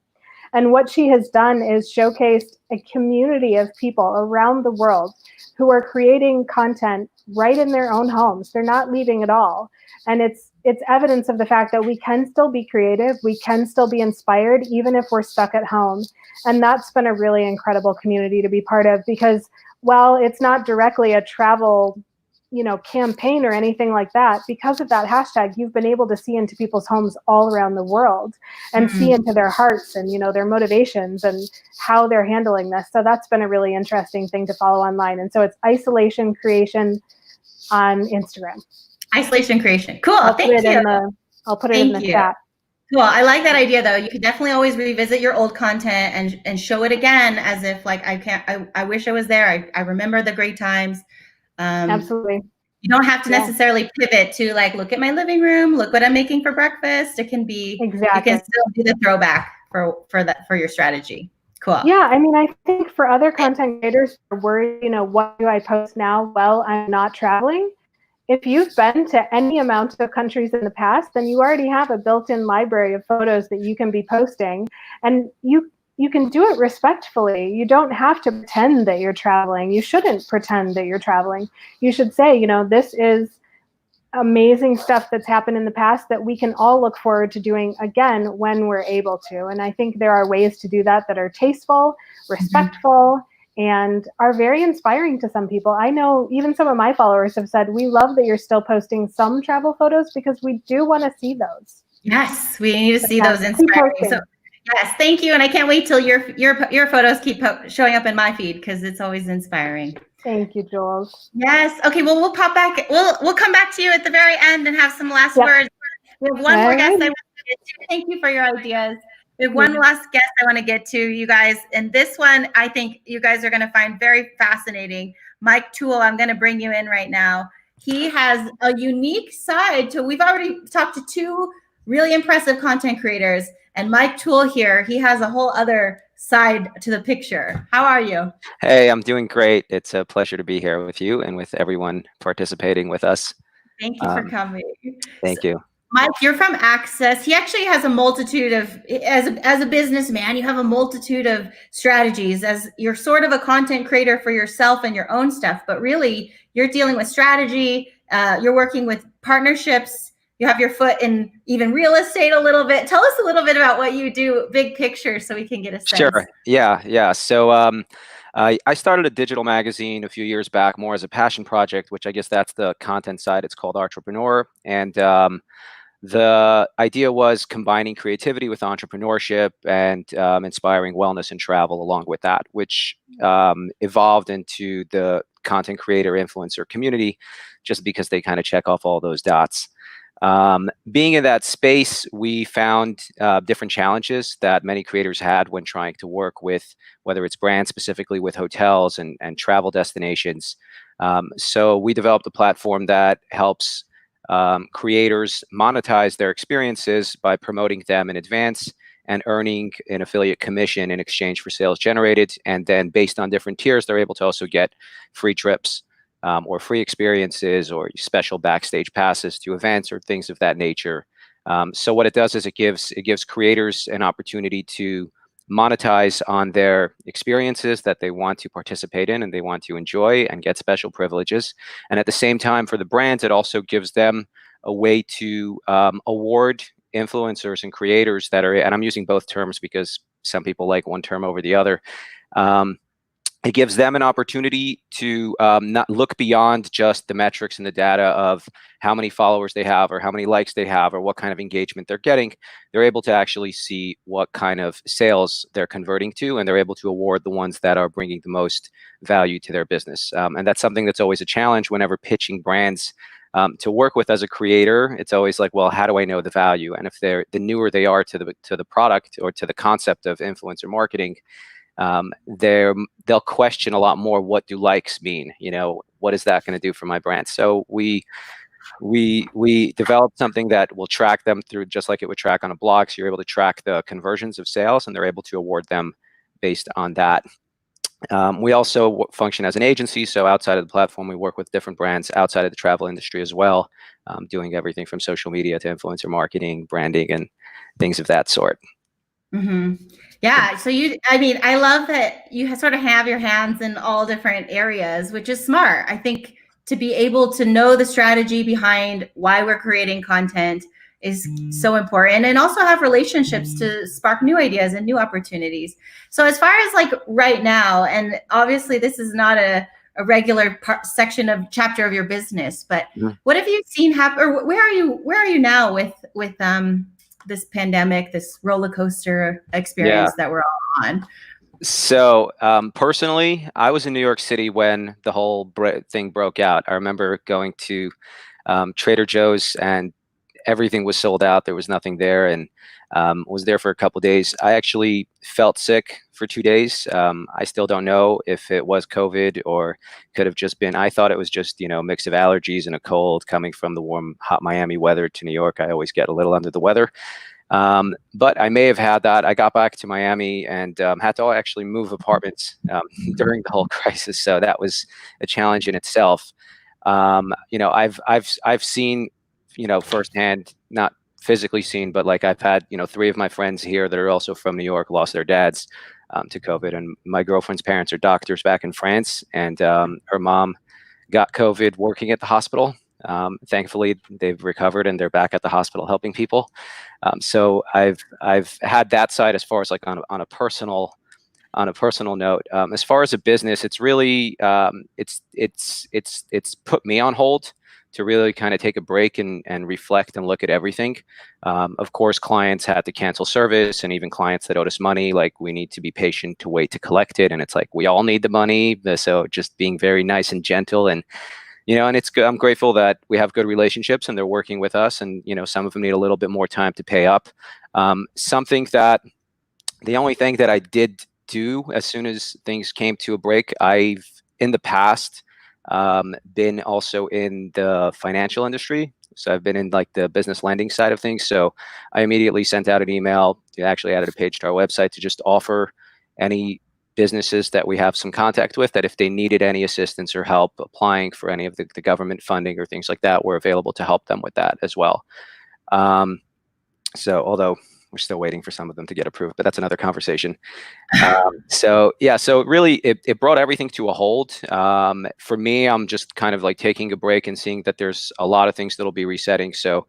B: And what she has done is showcased a community of people around the world who are creating content right in their own homes. They're not leaving at all. And it's evidence of the fact that we can still be creative, we can still be inspired, even if we're stuck at home. And that's been a really incredible community to be part of, because while it's not directly a travel campaign or anything like that, because of that hashtag, you've been able to see into people's homes all around the world and see into their hearts and, their motivations and how they're handling this. So that's been a really interesting thing to follow online. And so it's Isolation Creation on Instagram.
A: Isolation Creation. Cool. Thank you.
B: I'll put it in the chat.
A: Cool. I like that idea though. You could definitely always revisit your old content and show it again as if like, I wish I was there. I remember the great times.
B: Absolutely.
A: You don't have to necessarily pivot to like, look at my living room, look what I'm making for breakfast. It can be, You can still do the throwback for your strategy. Cool.
B: Yeah. I mean, I think for other content creators who are worried, what do I post now? Well, I'm not traveling. If you've been to any amount of countries in the past, then you already have a built-in library of photos that you can be posting, and you can do it respectfully. You don't have to pretend that you're traveling. You shouldn't pretend that you're traveling. You should say, this is amazing stuff that's happened in the past that we can all look forward to doing again when we're able to. And I think there are ways to do that that are tasteful, respectful, and are very inspiring to some people. I know even some of my followers have said, we love that you're still posting some travel photos because we do want to see those.
A: Yes, we need to see
B: Yeah,
A: those
B: keep
A: inspiring.
B: posting.
A: So yes, thank you. And I can't wait till your photos keep showing up in my feed because it's always inspiring.
B: Thank you, Jules.
A: Yes. Okay. Well, we'll pop back. We'll come back to you at the very end and have some last
B: Yep.
A: words. We have one more guest I
B: Alrighty.
A: want to get to. Thank you for your ideas. We have one last guest I want to get to, you guys. And this one, I think you guys are going to find very fascinating. Mike Tewel, I'm going to bring you in right now. He has a unique side to, we've already talked to two really impressive content creators. And Mike Tewel here, he has a whole other side to the picture. How are you?
D: Hey, I'm doing great. It's a pleasure to be here with you and with everyone participating with us.
A: Thank you for coming.
D: Thank you.
A: Mike, you're from Access. He actually has a multitude of, as a businessman, you have a multitude of strategies as you're sort of a content creator for yourself and your own stuff, but really you're dealing with strategy. You're working with partnerships. You have your foot in even real estate a little bit. Tell us a little bit about what you do, big picture, so we can get a sense.
D: Sure. Yeah. So I started a digital magazine a few years back, more as a passion project, which I guess that's the content side. It's called Entrepreneur. And the idea was combining creativity with entrepreneurship and inspiring wellness and travel along with that, which evolved into the content creator influencer community, just because they kind of check off all those dots. Being in that space, we found different challenges that many creators had when trying to work with, whether it's brands, specifically with hotels and travel destinations. So we developed a platform that helps creators monetize their experiences by promoting them in advance and earning an affiliate commission in exchange for sales generated. And then based on different tiers, they're able to also get free trips or free experiences or special backstage passes to events or things of that nature. So what it does is it gives creators an opportunity to monetize on their experiences that they want to participate in and they want to enjoy and get special privileges. And at the same time, for the brands, it also gives them a way to award influencers and creators that are, and I'm using both terms because some people like one term over the other. It gives them an opportunity to not look beyond just the metrics and the data of how many followers they have or how many likes they have or what kind of engagement they're getting. They're able to actually see what kind of sales they're converting to, and they're able to award the ones that are bringing the most value to their business. And that's something that's always a challenge whenever pitching brands to work with as a creator. It's always like, well, how do I know the value? And if the newer they are to the product or to the concept of influencer marketing, they'll question a lot more, what do likes mean? What is that going to do for my brand? So we developed something that will track them through, just like it would track on a blog. So you're able to track the conversions of sales, and they're able to award them based on that. We also function as an agency. So outside of the platform, we work with different brands outside of the travel industry as well, doing everything from social media to influencer marketing, branding, and things of that sort.
A: Mm-hmm. Yeah. So I love that you sort of have your hands in all different areas, which is smart. I think to be able to know the strategy behind why we're creating content is so important, and also have relationships to spark new ideas and new opportunities. So as far as like right now, and obviously this is not a regular section of chapter of your business, but what have you seen happen, or where are you now with this pandemic, this roller coaster experience that we're all on?
D: So personally, I was in New York City when the whole thing broke out. I remember going to Trader Joe's and everything was sold out. There was nothing there, and was there for a couple of days. I actually felt sick for 2 days. I still don't know if it was COVID or could have just been, I thought it was just, a mix of allergies and a cold coming from the warm, hot Miami weather to New York. I always get a little under the weather. But I may have had that. I got back to Miami and had to actually move apartments during the whole crisis. So that was a challenge in itself. I've seen, firsthand, not physically seen, but like I've had, 3 of my friends here that are also from New York lost their dads to COVID. And my girlfriend's parents are doctors back in France, and her mom got COVID working at the hospital. Thankfully, they've recovered and they're back at the hospital helping people. So I've had that side as far as like on a personal on a personal note. As far as a business, it's really it's put me on hold to really kind of take a break and reflect and look at everything. Of course, clients had to cancel service, and even clients that owed us money, like we need to be patient to wait to collect it. And it's like, we all need the money. So just being very nice and gentle, and, and it's good. I'm grateful that we have good relationships and they're working with us, and, some of them need a little bit more time to pay up. The only thing that I did do as soon as things came to a break, I've in the past been also in the financial industry. So I've been in like the business lending side of things. So I immediately sent out an email, actually added a page to our website to just offer any businesses that we have some contact with, that if they needed any assistance or help applying for any of the government funding or things like that, we're available to help them with that as well. So although we're still waiting for some of them to get approved, but that's another conversation. So really it brought everything to a hold. For me, I'm just kind of like taking a break and seeing that there's a lot of things that'll be resetting. So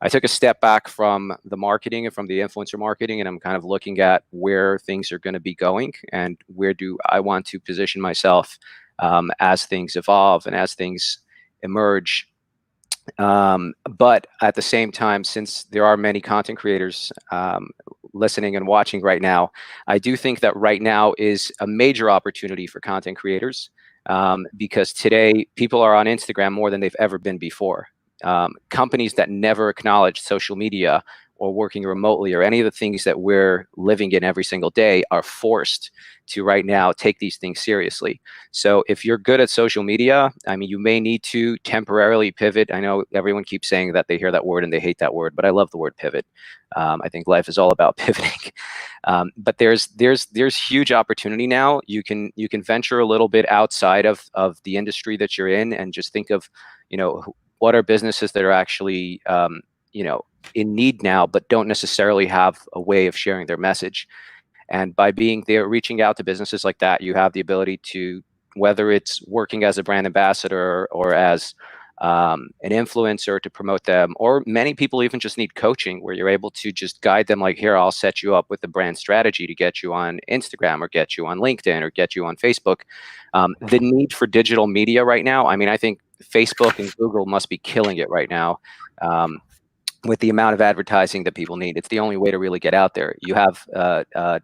D: I took a step back from the marketing and from the influencer marketing, and I'm kind of looking at where things are going to be going and where do I want to position myself as things evolve and as things emerge. But at the same time, since there are many content creators listening and watching right now, I do think that right now is a major opportunity for content creators, because today people are on Instagram more than they've ever been before. Companies that never acknowledge social media or working remotely or any of the things that we're living in every single day are forced to right now take these things seriously. So if you're good at social media, I mean, you may need to temporarily pivot. I know everyone keeps saying that they hear that word and they hate that word, but I love the word pivot. I think life is all about pivoting. But there's huge opportunity now. You can venture a little bit outside of the industry that you're in and just think of, what are businesses that are actually, in need now, but don't necessarily have a way of sharing their message. And by being there, reaching out to businesses like that, you have the ability to, whether it's working as a brand ambassador or as an influencer to promote them, or many people even just need coaching where you're able to just guide them, like, here, I'll set you up with the brand strategy to get you on Instagram or get you on LinkedIn or get you on Facebook. The need for digital media right now, I mean, I think Facebook and Google must be killing it right now. With the amount of advertising that people need. It's the only way to really get out there. You have a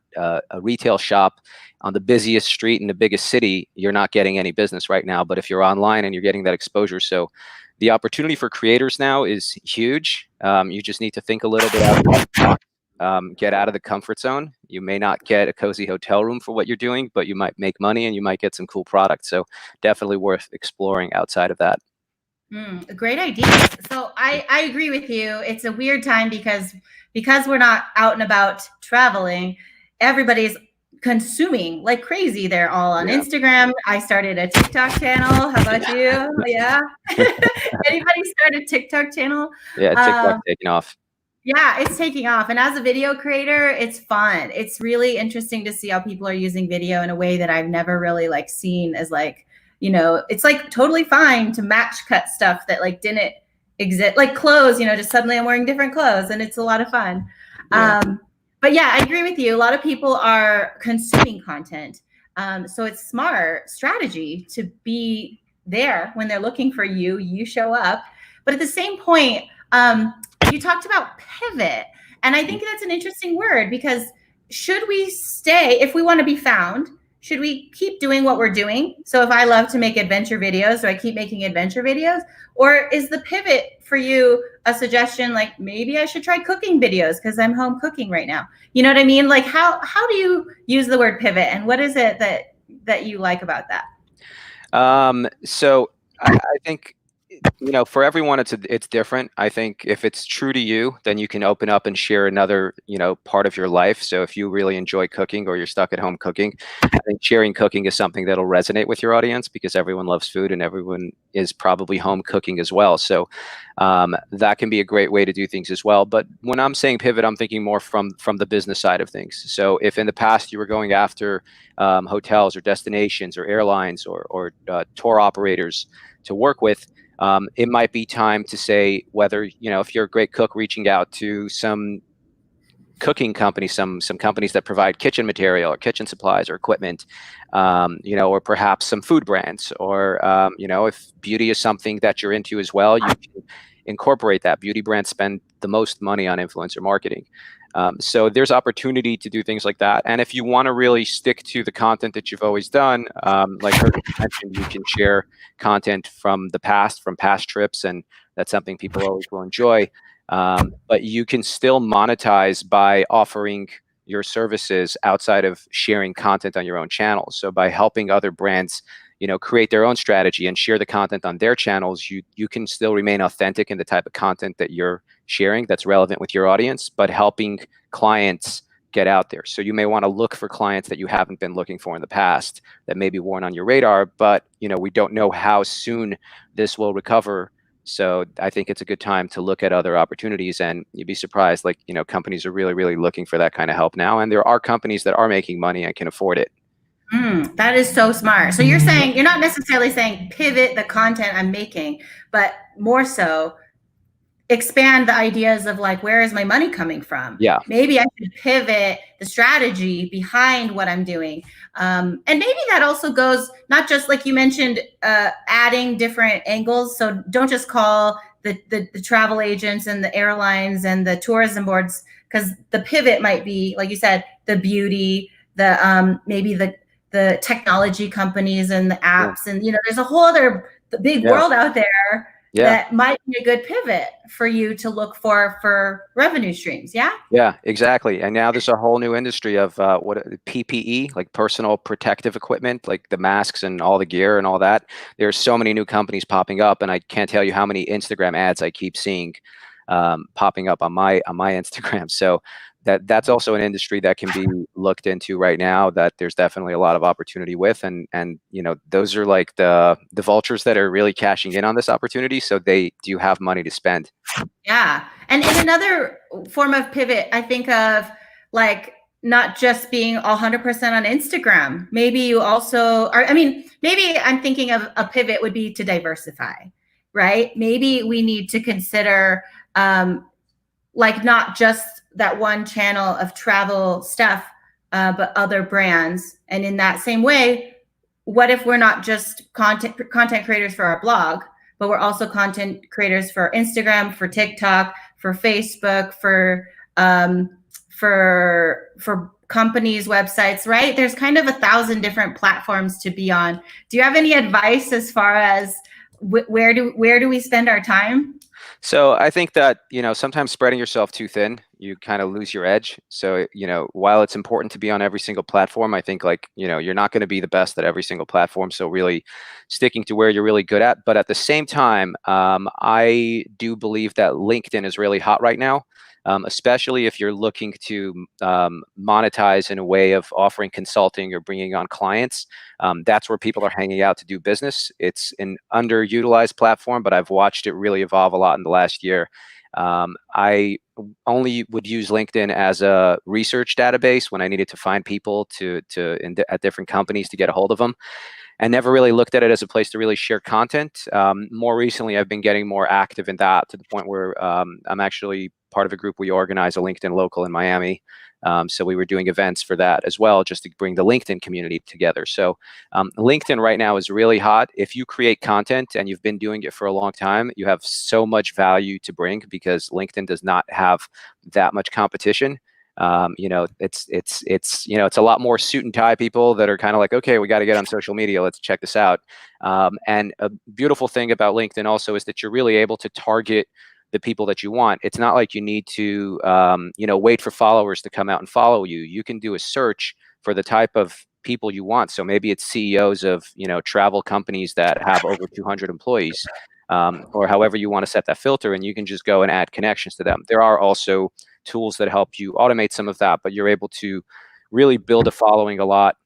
D: retail shop on the busiest street in the biggest city, you're not getting any business right now. But if you're online and you're getting that exposure, so the opportunity for creators now is huge. You just need to think a little bit out of the box, get out of the comfort zone. You may not get a cozy hotel room for what you're doing, but you might make money and you might get some cool products. So definitely worth exploring outside of that.
A: A great idea. So I agree with you. It's a weird time because we're not out and about traveling. Everybody's consuming like crazy. They're all on Instagram. I started a TikTok channel. How about you? Yeah. Anybody start a TikTok channel?
D: Yeah, TikTok's taking off.
A: Yeah, it's taking off. And as a video creator, it's fun. It's really interesting to see how people are using video in a way that I've never really like seen as like, it's like totally fine to match cut stuff that like didn't exist, like clothes, just suddenly I'm wearing different clothes and it's a lot of fun. Yeah. But yeah, I agree with you. A lot of people are consuming content. So it's smart strategy to be there when they're looking for you, you show up. But at the same point, you talked about pivot. And I think that's an interesting word because should we stay, if we want to be found, should we keep doing what we're doing? So if I love to make adventure videos, do I keep making adventure videos? Or is the pivot for you a suggestion like maybe I should try cooking videos because I'm home cooking right now? You know what I mean? Like how do you use the word pivot and what is it that you like about that?
D: So I think, for everyone, it's different. I think if it's true to you, then you can open up and share another, part of your life. So if you really enjoy cooking or you're stuck at home cooking, I think sharing cooking is something that'll resonate with your audience because everyone loves food and everyone is probably home cooking as well. So that can be a great way to do things as well. But when I'm saying pivot, I'm thinking more from the business side of things. So if in the past you were going after hotels or destinations or airlines or tour operators to work with, it might be time to say whether, if you're a great cook, reaching out to some cooking companies, some companies that provide kitchen material or kitchen supplies or equipment, or perhaps some food brands, or if beauty is something that you're into as well, you can incorporate that. Beauty brands spend the most money on influencer marketing. So there's opportunity to do things like that. And if you want to really stick to the content that you've always done, like Kirsten mentioned, you can share content from the past, from past trips, and that's something people always will enjoy. But you can still monetize by offering your services outside of sharing content on your own channels. So by helping other brands, create their own strategy and share the content on their channels, you can still remain authentic in the type of content that you're sharing that's relevant with your audience, but helping clients get out there. So you may want to look for clients that you haven't been looking for in the past that maybe weren't on your radar, but we don't know how soon this will recover. So I think it's a good time to look at other opportunities, and you'd be surprised, companies are really, really looking for that kind of help now. And there are companies that are making money and can afford it.
A: That is so smart. So you're saying, you're not necessarily saying pivot the content I'm making, but more so expand the ideas of where is my money coming from?
D: Yeah.
A: Maybe I should pivot the strategy behind what I'm doing. And maybe that also goes, not just like you mentioned, adding different angles. So don't just call the travel agents and the airlines and the tourism boards, because the pivot might be, like you said, the beauty, the maybe the technology companies and the apps. And, there's a whole other big world out there that might be a good pivot for you to look for revenue streams. Yeah.
D: Yeah, exactly. And now there's a whole new industry of PPE, like personal protective equipment, like the masks and all the gear and all that. There's so many new companies popping up, and I can't tell you how many Instagram ads I keep seeing popping up on my Instagram. So that's also an industry that can be looked into right now, that there's definitely a lot of opportunity with. And those are like the vultures that are really cashing in on this opportunity. So they do have money to spend.
A: Yeah. And in another form of pivot, I think of not just being 100% on Instagram. Maybe you also are, maybe I'm thinking of a pivot would be to diversify, right? Maybe we need to consider not just that one channel of travel stuff, but other brands. And in that same way, what if we're not just content creators for our blog, but we're also content creators for Instagram, for TikTok, for Facebook, for companies' websites, right? There's kind of 1,000 different platforms to be on. Do you have any advice as far as where do we spend our time?
D: So I think that, sometimes spreading yourself too thin, you kind of lose your edge. So, while it's important to be on every single platform, I think you're not going to be the best at every single platform. So really sticking to where you're really good at. But at the same time, I do believe that LinkedIn is really hot right now. Especially if you're looking to monetize in a way of offering consulting or bringing on clients. That's where people are hanging out to do business. It's an underutilized platform, but I've watched it really evolve a lot in the last year. I only would use LinkedIn as a research database when I needed to find people at different companies to get a hold of them. I never really looked at it as a place to really share content. More recently, I've been getting more active in that, to the point where I'm actually part of a group. We organize a LinkedIn local in Miami. So we were doing events for that as well, just to bring the LinkedIn community together. So LinkedIn right now is really hot. If you create content and you've been doing it for a long time, you have so much value to bring, because LinkedIn does not have that much competition. It's a lot more suit and tie people that are kind of like, okay, we got to get on social media. Let's check this out. And a beautiful thing about LinkedIn also is that you're really able to target the people that you want. It's not like you need to, wait for followers to come out and follow you. You can do a search for the type of people you want. So maybe it's CEOs of, travel companies that have over 200 employees, or however you want to set that filter, and you can just go and add connections to them. There are also tools that help you automate some of that, but you're able to really build a following a lot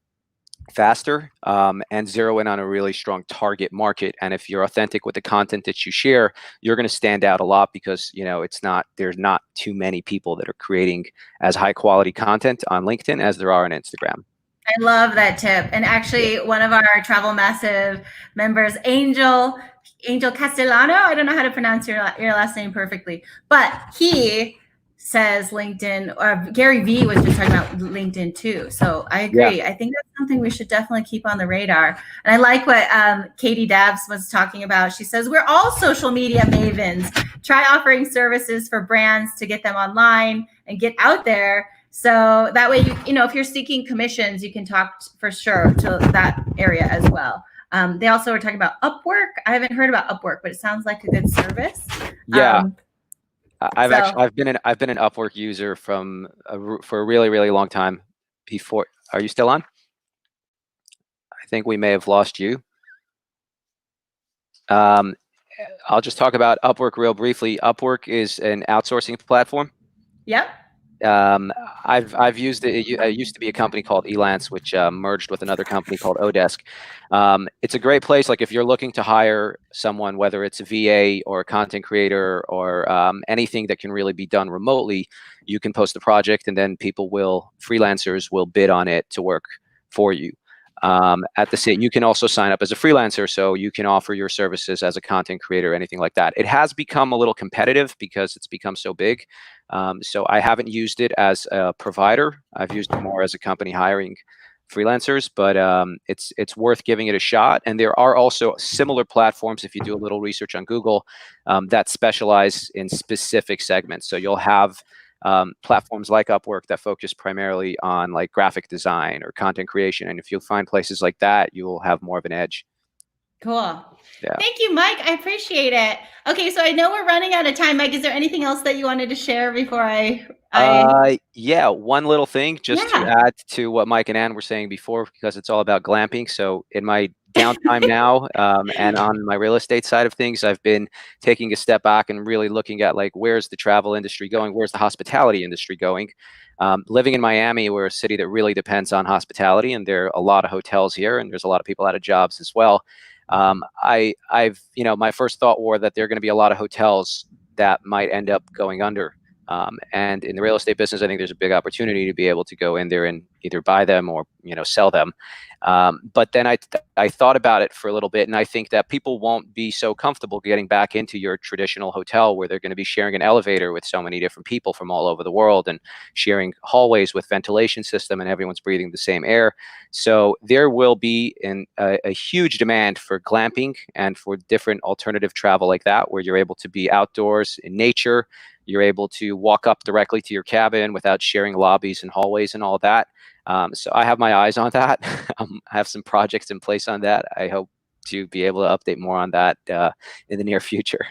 D: faster, and zero in on a really strong target market. And if you're authentic with the content that you share, you're going to stand out a lot, because there's not too many people that are creating as high quality content on LinkedIn as there are on Instagram.
A: I love that tip. And actually, one of our Travel Massive members, Angel Castellano, I don't know how to pronounce your last name perfectly, but he says LinkedIn, or Gary Vee was just talking about LinkedIn too. So I agree. I think that's something we should definitely keep on the radar. And I like what Katie Dabbs was talking about. She says, we're all social media mavens. Try offering services for brands to get them online and get out there. So that way, you know, if you're seeking commissions, you can talk for sure to that area as well. They also were talking about Upwork. I haven't heard about Upwork, but it sounds like a good service.
D: Yeah. I've been an Upwork user for a really, really long time before. Are you still on? I think we may have lost you. I'll just talk about Upwork real briefly. Upwork is an outsourcing platform.
A: Yep.
D: I've used it. It used to be a company called Elance, which merged with another company called Odesk. It's a great place. Like if you're looking to hire someone, whether it's a VA or a content creator or anything that can really be done remotely, you can post a project and then freelancers will bid on it to work for you. At the same, you can also sign up as a freelancer, so you can offer your services as a content creator, anything like that. It has become a little competitive because it's become so big. So I haven't used it as a provider. I've used it more as a company hiring freelancers, but it's worth giving it a shot. And there are also similar platforms, if you do a little research on Google, that specialize in specific segments. So you'll have platforms like Upwork that focus primarily on like graphic design or content creation. And if you find places like that, you will have more of an edge.
A: Cool.
D: Yeah.
A: Thank you, Mike. I appreciate it. Okay, so I know we're running out of time. Mike, is there anything else that you wanted to share before
D: yeah, one little thing just to add to what Mike and Ann were saying before, because it's all about glamping. So in my downtime now and on my real estate side of things, I've been taking a step back and really looking at like, where's the travel industry going? Where's the hospitality industry going? Living in Miami, we're a city that really depends on hospitality, and there are a lot of hotels here, and there's a lot of people out of jobs as well. I've, my first thought were that there are going to be a lot of hotels that might end up going under. And in the real estate business, I think there's a big opportunity to be able to go in there and either buy them or, sell them. But then I thought about it for a little bit, and I think that people won't be so comfortable getting back into your traditional hotel where they're going to be sharing an elevator with so many different people from all over the world and sharing hallways with ventilation system, and everyone's breathing the same air. So there will be a huge demand for glamping and for different alternative travel like that, where you're able to be outdoors in nature. You're able to walk up directly to your cabin without sharing lobbies and hallways and all that. So I have my eyes on that. I have some projects in place on that. I hope to be able to update more on that in the near future.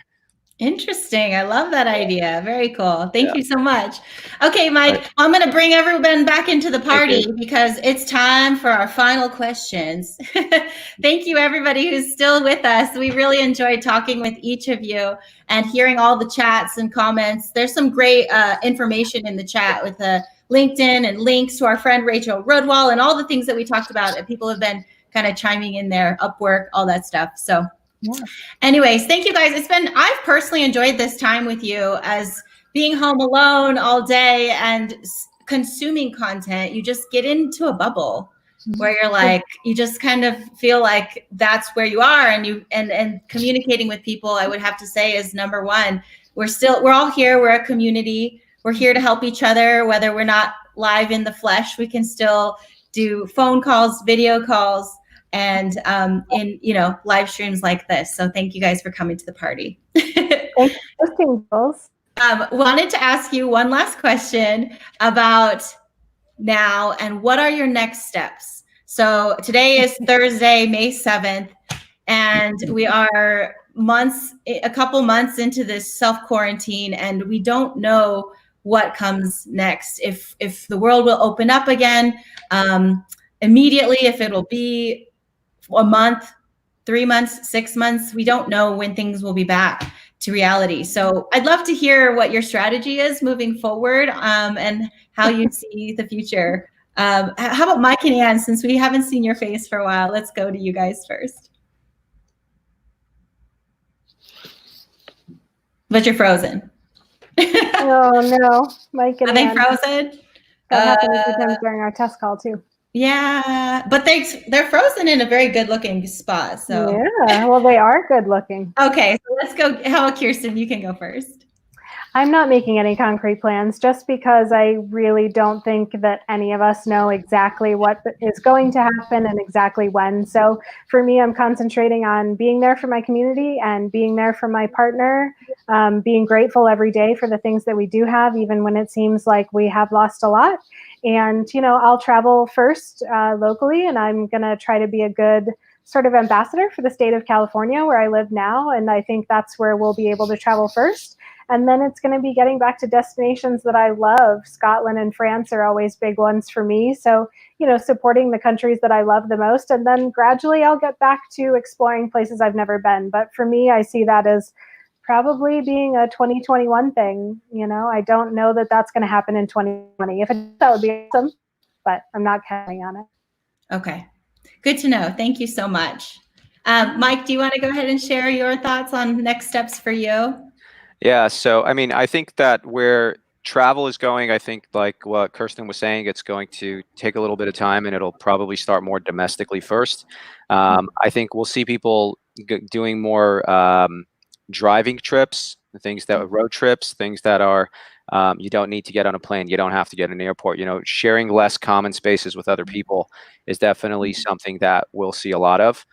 A: Interesting. I love that idea. Very cool. Thank you so much. Okay, Mike, right. I'm going to bring everyone back into the party because it's time for our final questions. Thank you, everybody who's still with us. We really enjoyed talking with each of you and hearing all the chats and comments. There's some great information in the chat with the LinkedIn and links to our friend Rachel Rodwell and all the things that we talked about. And people have been kind of chiming in there, Upwork, all that stuff. So anyways, thank you guys. I've personally enjoyed this time with you, as being home alone all day and consuming content. You just get into a bubble where you're like, you just kind of feel like that's where you are, and communicating with people, I would have to say, is number one. We're all here. We're a community. We're here to help each other, whether we're not live in the flesh. We can still do phone calls, video calls, and in live streams like this. So thank you guys for coming to the party. Wanted to ask you one last question about now and what are your next steps? So today is Thursday, May 7th, and we are a couple months into this self-quarantine, and we don't know what comes next. If the world will open up again immediately, if it'll be a month, 3 months, 6 months, we don't know when things will be back to reality. So I'd love to hear what your strategy is moving forward and how you see the future. How about Mike and Ann, since we haven't seen your face for a while? Let's go to you guys first. But you're frozen.
B: Oh no, Mike and Ann.
A: Are they frozen?
B: That happened a few times during our test call too.
A: Yeah, but they're frozen in a very good looking spot. So
B: yeah, well, they are good looking.
A: Okay, so let's go. How about Kirsten? You can go first.
B: I'm not making any concrete plans just because I really don't think that any of us know exactly what is going to happen and exactly when. So for me, I'm concentrating on being there for my community and being there for my partner, being grateful every day for the things that we do have, even when it seems like we have lost a lot. And, I'll travel first locally, and I'm going to try to be a good sort of ambassador for the state of California where I live now. And I think that's where we'll be able to travel first. And then it's going to be getting back to destinations that I love. Scotland and France are always big ones for me. So, supporting the countries that I love the most. And then gradually I'll get back to exploring places I've never been. But for me, I see that as probably being a 2021 thing. I don't know that that's going to happen in 2020. If it does, that would be awesome, but I'm not counting on it.
A: Okay. Good to know. Thank you so much. Mike, do you want to go ahead and share your thoughts on next steps for you?
D: Yeah, so I think that where travel is going, I think like what Kirsten was saying, it's going to take a little bit of time and it'll probably start more domestically first. I think we'll see people doing more driving trips, things that are road trips, things that are you don't need to get on a plane, you don't have to get in an airport. Sharing less common spaces with other people is definitely something that we'll see a lot of.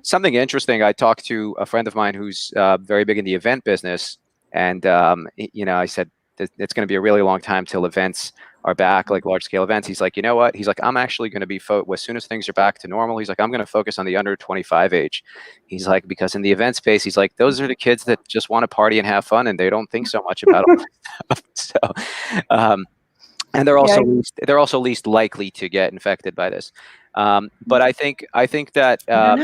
D: Something interesting, I talked to a friend of mine who's very big in the event business, and I said it's going to be a really long time till events are back, like large scale events. He's like, you know what? He's like, I'm actually going to be as soon as things are back to normal. He's like, I'm going to focus on the under 25 age. He's like, because in the event space, he's like, those are the kids that just want to party and have fun, and they don't think so much about all that stuff. So, and they're also least likely to get infected by this. But I think that
A: I don't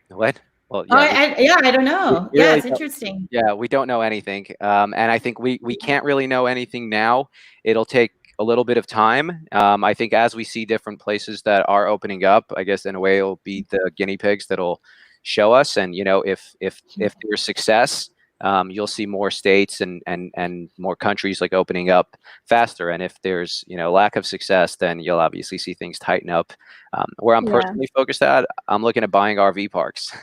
A: know.
D: what? Well,
A: yeah, I don't know.
D: We
A: Yeah,
D: really
A: it's interesting.
D: Yeah, we don't know anything, and I think we can't really know anything now. It'll take a little bit of time. I think as we see different places that are opening up, I guess in a way it'll be the guinea pigs that'll show us. And if there's success, you'll see more states and more countries like opening up faster. And if there's lack of success, then you'll obviously see things tighten up. Where I'm personally focused at, I'm looking at buying RV parks.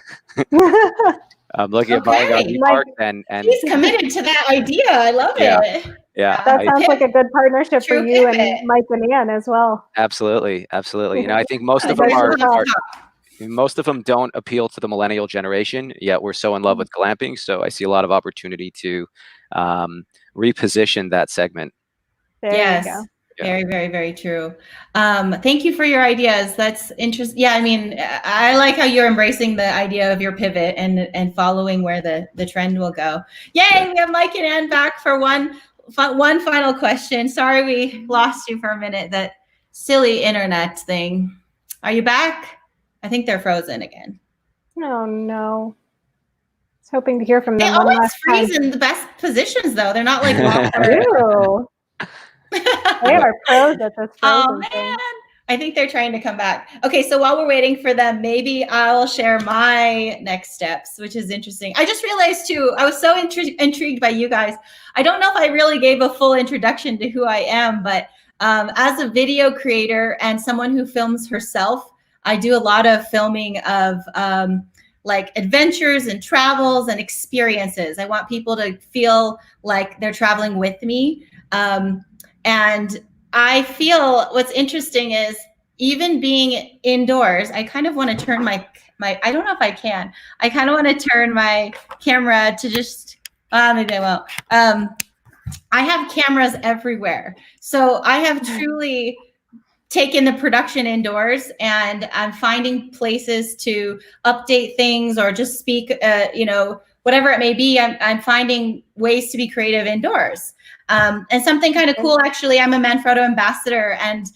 D: I'm looking at buying RV parks, and
A: he's committed to that idea. I love it.
D: Yeah,
B: that sounds like a good partnership for you and Mike and Ann as well.
D: Absolutely. I think most of them don't appeal to the millennial generation, yet we're so in love with glamping. So I see a lot of opportunity to reposition that segment.
B: There you go.
A: Very, very, very true. Thank you for your ideas. That's interesting. Yeah, I like how you're embracing the idea of your pivot and following where the trend will go. Yay, we have Mike and Ann back for one final question. Sorry we lost you for a minute. That silly internet thing. Are you back? I think they're frozen again.
B: Oh, no. I was hoping to hear from them.
A: They always freeze in the best positions, though. They're not like
B: Ew. They are pros at this frozen thing.
A: I think they're trying to come back. Okay, so while we're waiting for them, maybe I'll share my next steps, which is interesting. I just realized, too, I was so intrigued by you guys. I don't know if I really gave a full introduction to who I am, but as a video creator and someone who films herself, I do a lot of filming of like adventures and travels and experiences. I want people to feel like they're traveling with me. And I feel what's interesting is even being indoors, I kind of want to turn my I don't know if I can. I kind of want to turn my camera to just, maybe I won't. I have cameras everywhere. So I have truly taken the production indoors, and I'm finding places to update things or just speak, whatever it may be. I'm finding ways to be creative indoors. And something kind of cool, actually, I'm a Manfrotto ambassador, and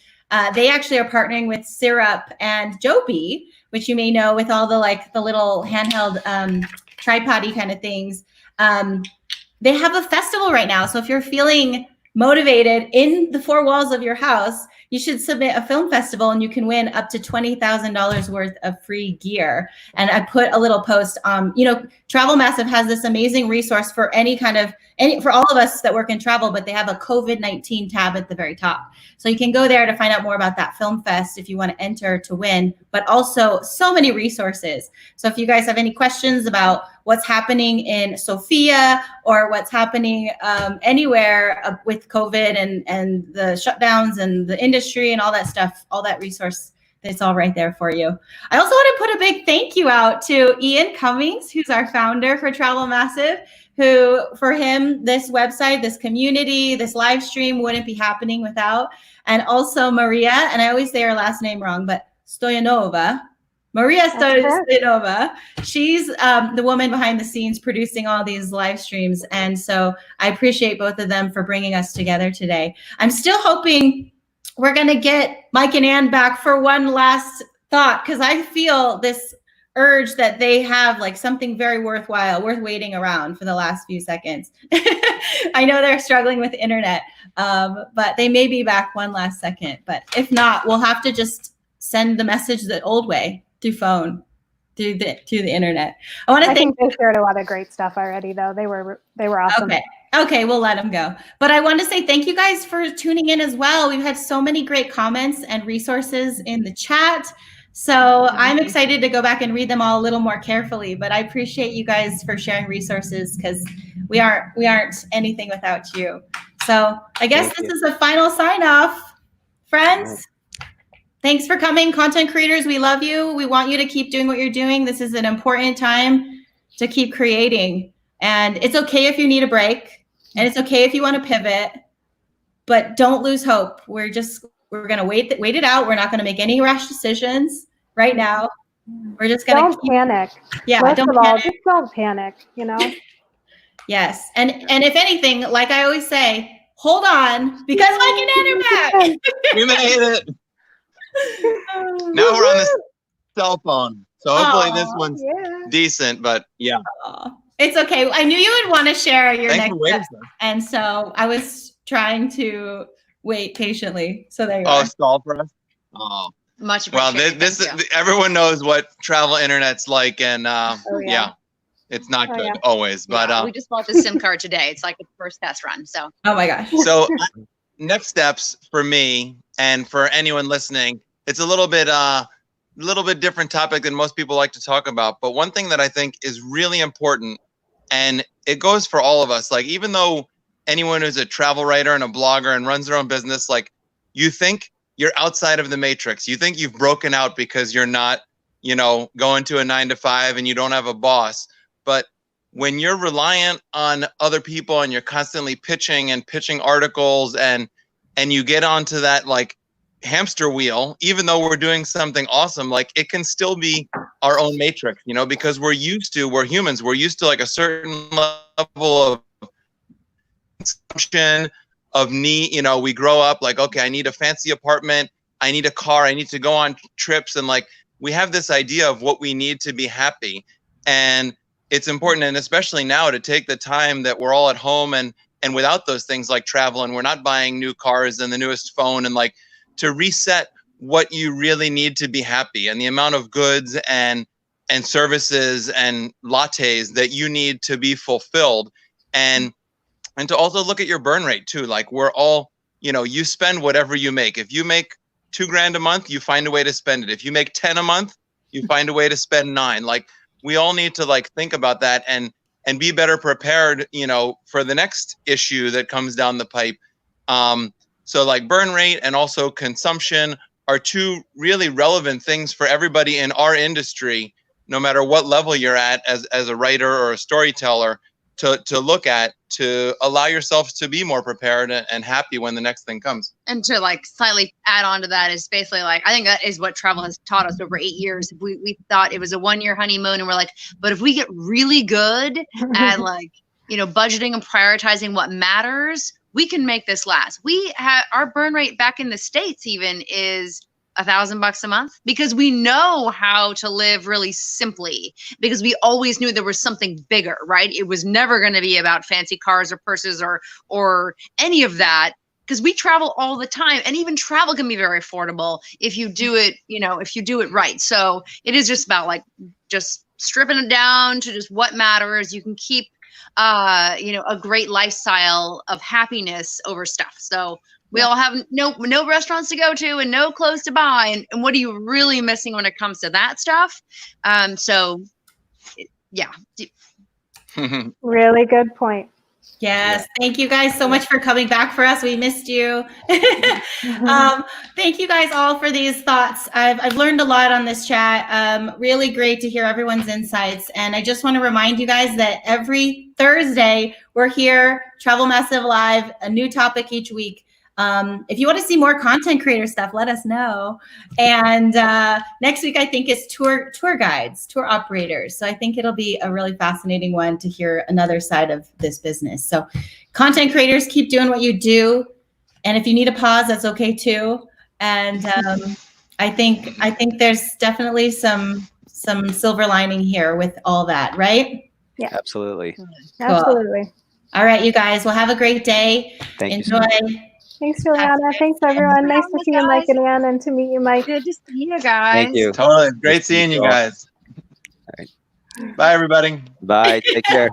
A: they actually are partnering with Syrup and Joby, which you may know with all the little handheld tripod-y kind of things. They have a festival right now. So if you're feeling motivated in the four walls of your house, you should submit a film festival and you can win up to $20,000 worth of free gear. And I put a little post, Travel Massive has this amazing resource for for all of us that work in travel, but they have a COVID-19 tab at the very top. So you can go there to find out more about that film fest if you want to enter to win, but also so many resources. So if you guys have any questions about what's happening in Sofia or what's happening anywhere with COVID and the shutdowns and the industry and all that stuff, all that resource, it's all right there for you. I also want to put a big thank you out to Ian Cummings, who's our founder for Travel Massive, who for him, this website, this community, this live stream wouldn't be happening without. And also Maria, and I always say her last name wrong, but Stoyanova. Maria Stoyanova. She's the woman behind the scenes producing all these live streams. And so I appreciate both of them for bringing us together today. I'm still hoping we're going to get Mike and Ann back for one last thought, because I feel this urge that they have like something very worthwhile, worth waiting around for the last few seconds. I know they're struggling with the internet, but they may be back one last second. But if not, we'll have to just send the message the old way, through phone, through the internet. I
B: think they shared a lot of great stuff already, though. They were awesome.
A: Okay, we'll let them go. But I want to say thank you guys for tuning in as well. We've had so many great comments and resources in the chat. So I'm excited to go back and read them all a little more carefully. But I appreciate you guys for sharing resources, because we aren't anything without you. So I guess this is the final sign off, friends. Thanks for coming, content creators. We love you. We want you to keep doing what you're doing. This is an important time to keep creating. And it's okay if you need a break. And it's okay if you want to pivot. But don't lose hope. We're going to wait it out. We're not going to make any rash decisions right now. We're just going to
B: panic.
A: Yeah,
B: First of all, just don't panic, you know?
A: Yes. And if anything, like I always say, hold on, because Mike and Ann are back.
C: We made it. Now we're on the cell phone, so hopefully this one's decent. But yeah,
A: it's okay. I knew you would want to share your next step, and so I was trying to wait patiently. So there you go.
C: Stall for us. Oh,
E: much appreciated.
C: Well, everyone knows what travel internet's like, and it's not good always. But
E: we just bought the SIM card today. It's like the first test run. So
A: oh my gosh.
C: So next steps for me and for anyone listening, it's a little bit different topic than most people like to talk about. But one thing that I think is really important, and it goes for all of us, like even though anyone who's a travel writer and a blogger and runs their own business, like you think you're outside of the matrix. You think you've broken out because you're not, going to a 9-to-5 and you don't have a boss. But when you're reliant on other people and you're constantly pitching articles and you get onto that like hamster wheel, even though we're doing something awesome, like it can still be our own matrix, because we're humans. We're used to like a certain level of consumption of need. We grow up like, okay, I need a fancy apartment. I need a car. I need to go on trips. And like, we have this idea of what we need to be happy. And it's important, and especially now, to take the time that we're all at home and without those things like travel, and we're not buying new cars and the newest phone, and like to reset what you really need to be happy and the amount of goods and services and lattes that you need to be fulfilled, and to also look at your burn rate too. Like we're all, you spend whatever you make. If you make $2,000 a month, you find a way to spend it. If you make 10 a month, you find a way to spend 9. Like we all need to like think about that and be better prepared, for the next issue that comes down the pipe. So like burn rate and also consumption are two really relevant things for everybody in our industry, no matter what level you're at as a writer or a storyteller, to look at, to allow yourself to be more prepared and happy when the next thing comes.
E: And to like slightly add on to that is basically like, I think that is what travel has taught us over 8 years. We thought it was a 1-year honeymoon, and we're like, but if we get really good at like, budgeting and prioritizing what matters, we can make this last. We have our burn rate back in the States even is $1,000 a month, because we know how to live really simply, because we always knew there was something bigger, right? It was never going to be about fancy cars or purses or any of that, because we travel all the time, and even travel can be very affordable if you do it, if you do it right. So it is just about like just stripping it down to just what matters. You can keep a great lifestyle of happiness over stuff. So we all have no restaurants to go to and no clothes to buy. And what are you really missing when it comes to that stuff?
B: Really good point.
A: Yes, thank you guys so much for coming back for us. We missed you. Thank you guys all for these thoughts. I've learned a lot on this chat. Really great to hear everyone's insights. And I just want to remind you guys that every Thursday we're here, Travel Massive Live, a new topic each week. If you want to see more content creator stuff, let us know. And next week, I think, is tour guides, tour operators. So I think it'll be a really fascinating one to hear another side of this business. So content creators, keep doing what you do. And if you need a pause, that's okay too. And I think there's definitely some silver lining here with all that, right?
B: Yeah,
D: Absolutely.
A: Cool.
B: Absolutely.
A: All right, you guys. Well, have a great day.
D: Thank you.
A: Enjoy.
B: Thanks, Juliana. Thanks, everyone. Nice to see you, Mike and Ann, and to meet you, Mike.
E: Good to see you guys.
D: Thank you.
C: Totally. Great seeing you guys. Bye, everybody.
D: Bye. Take care.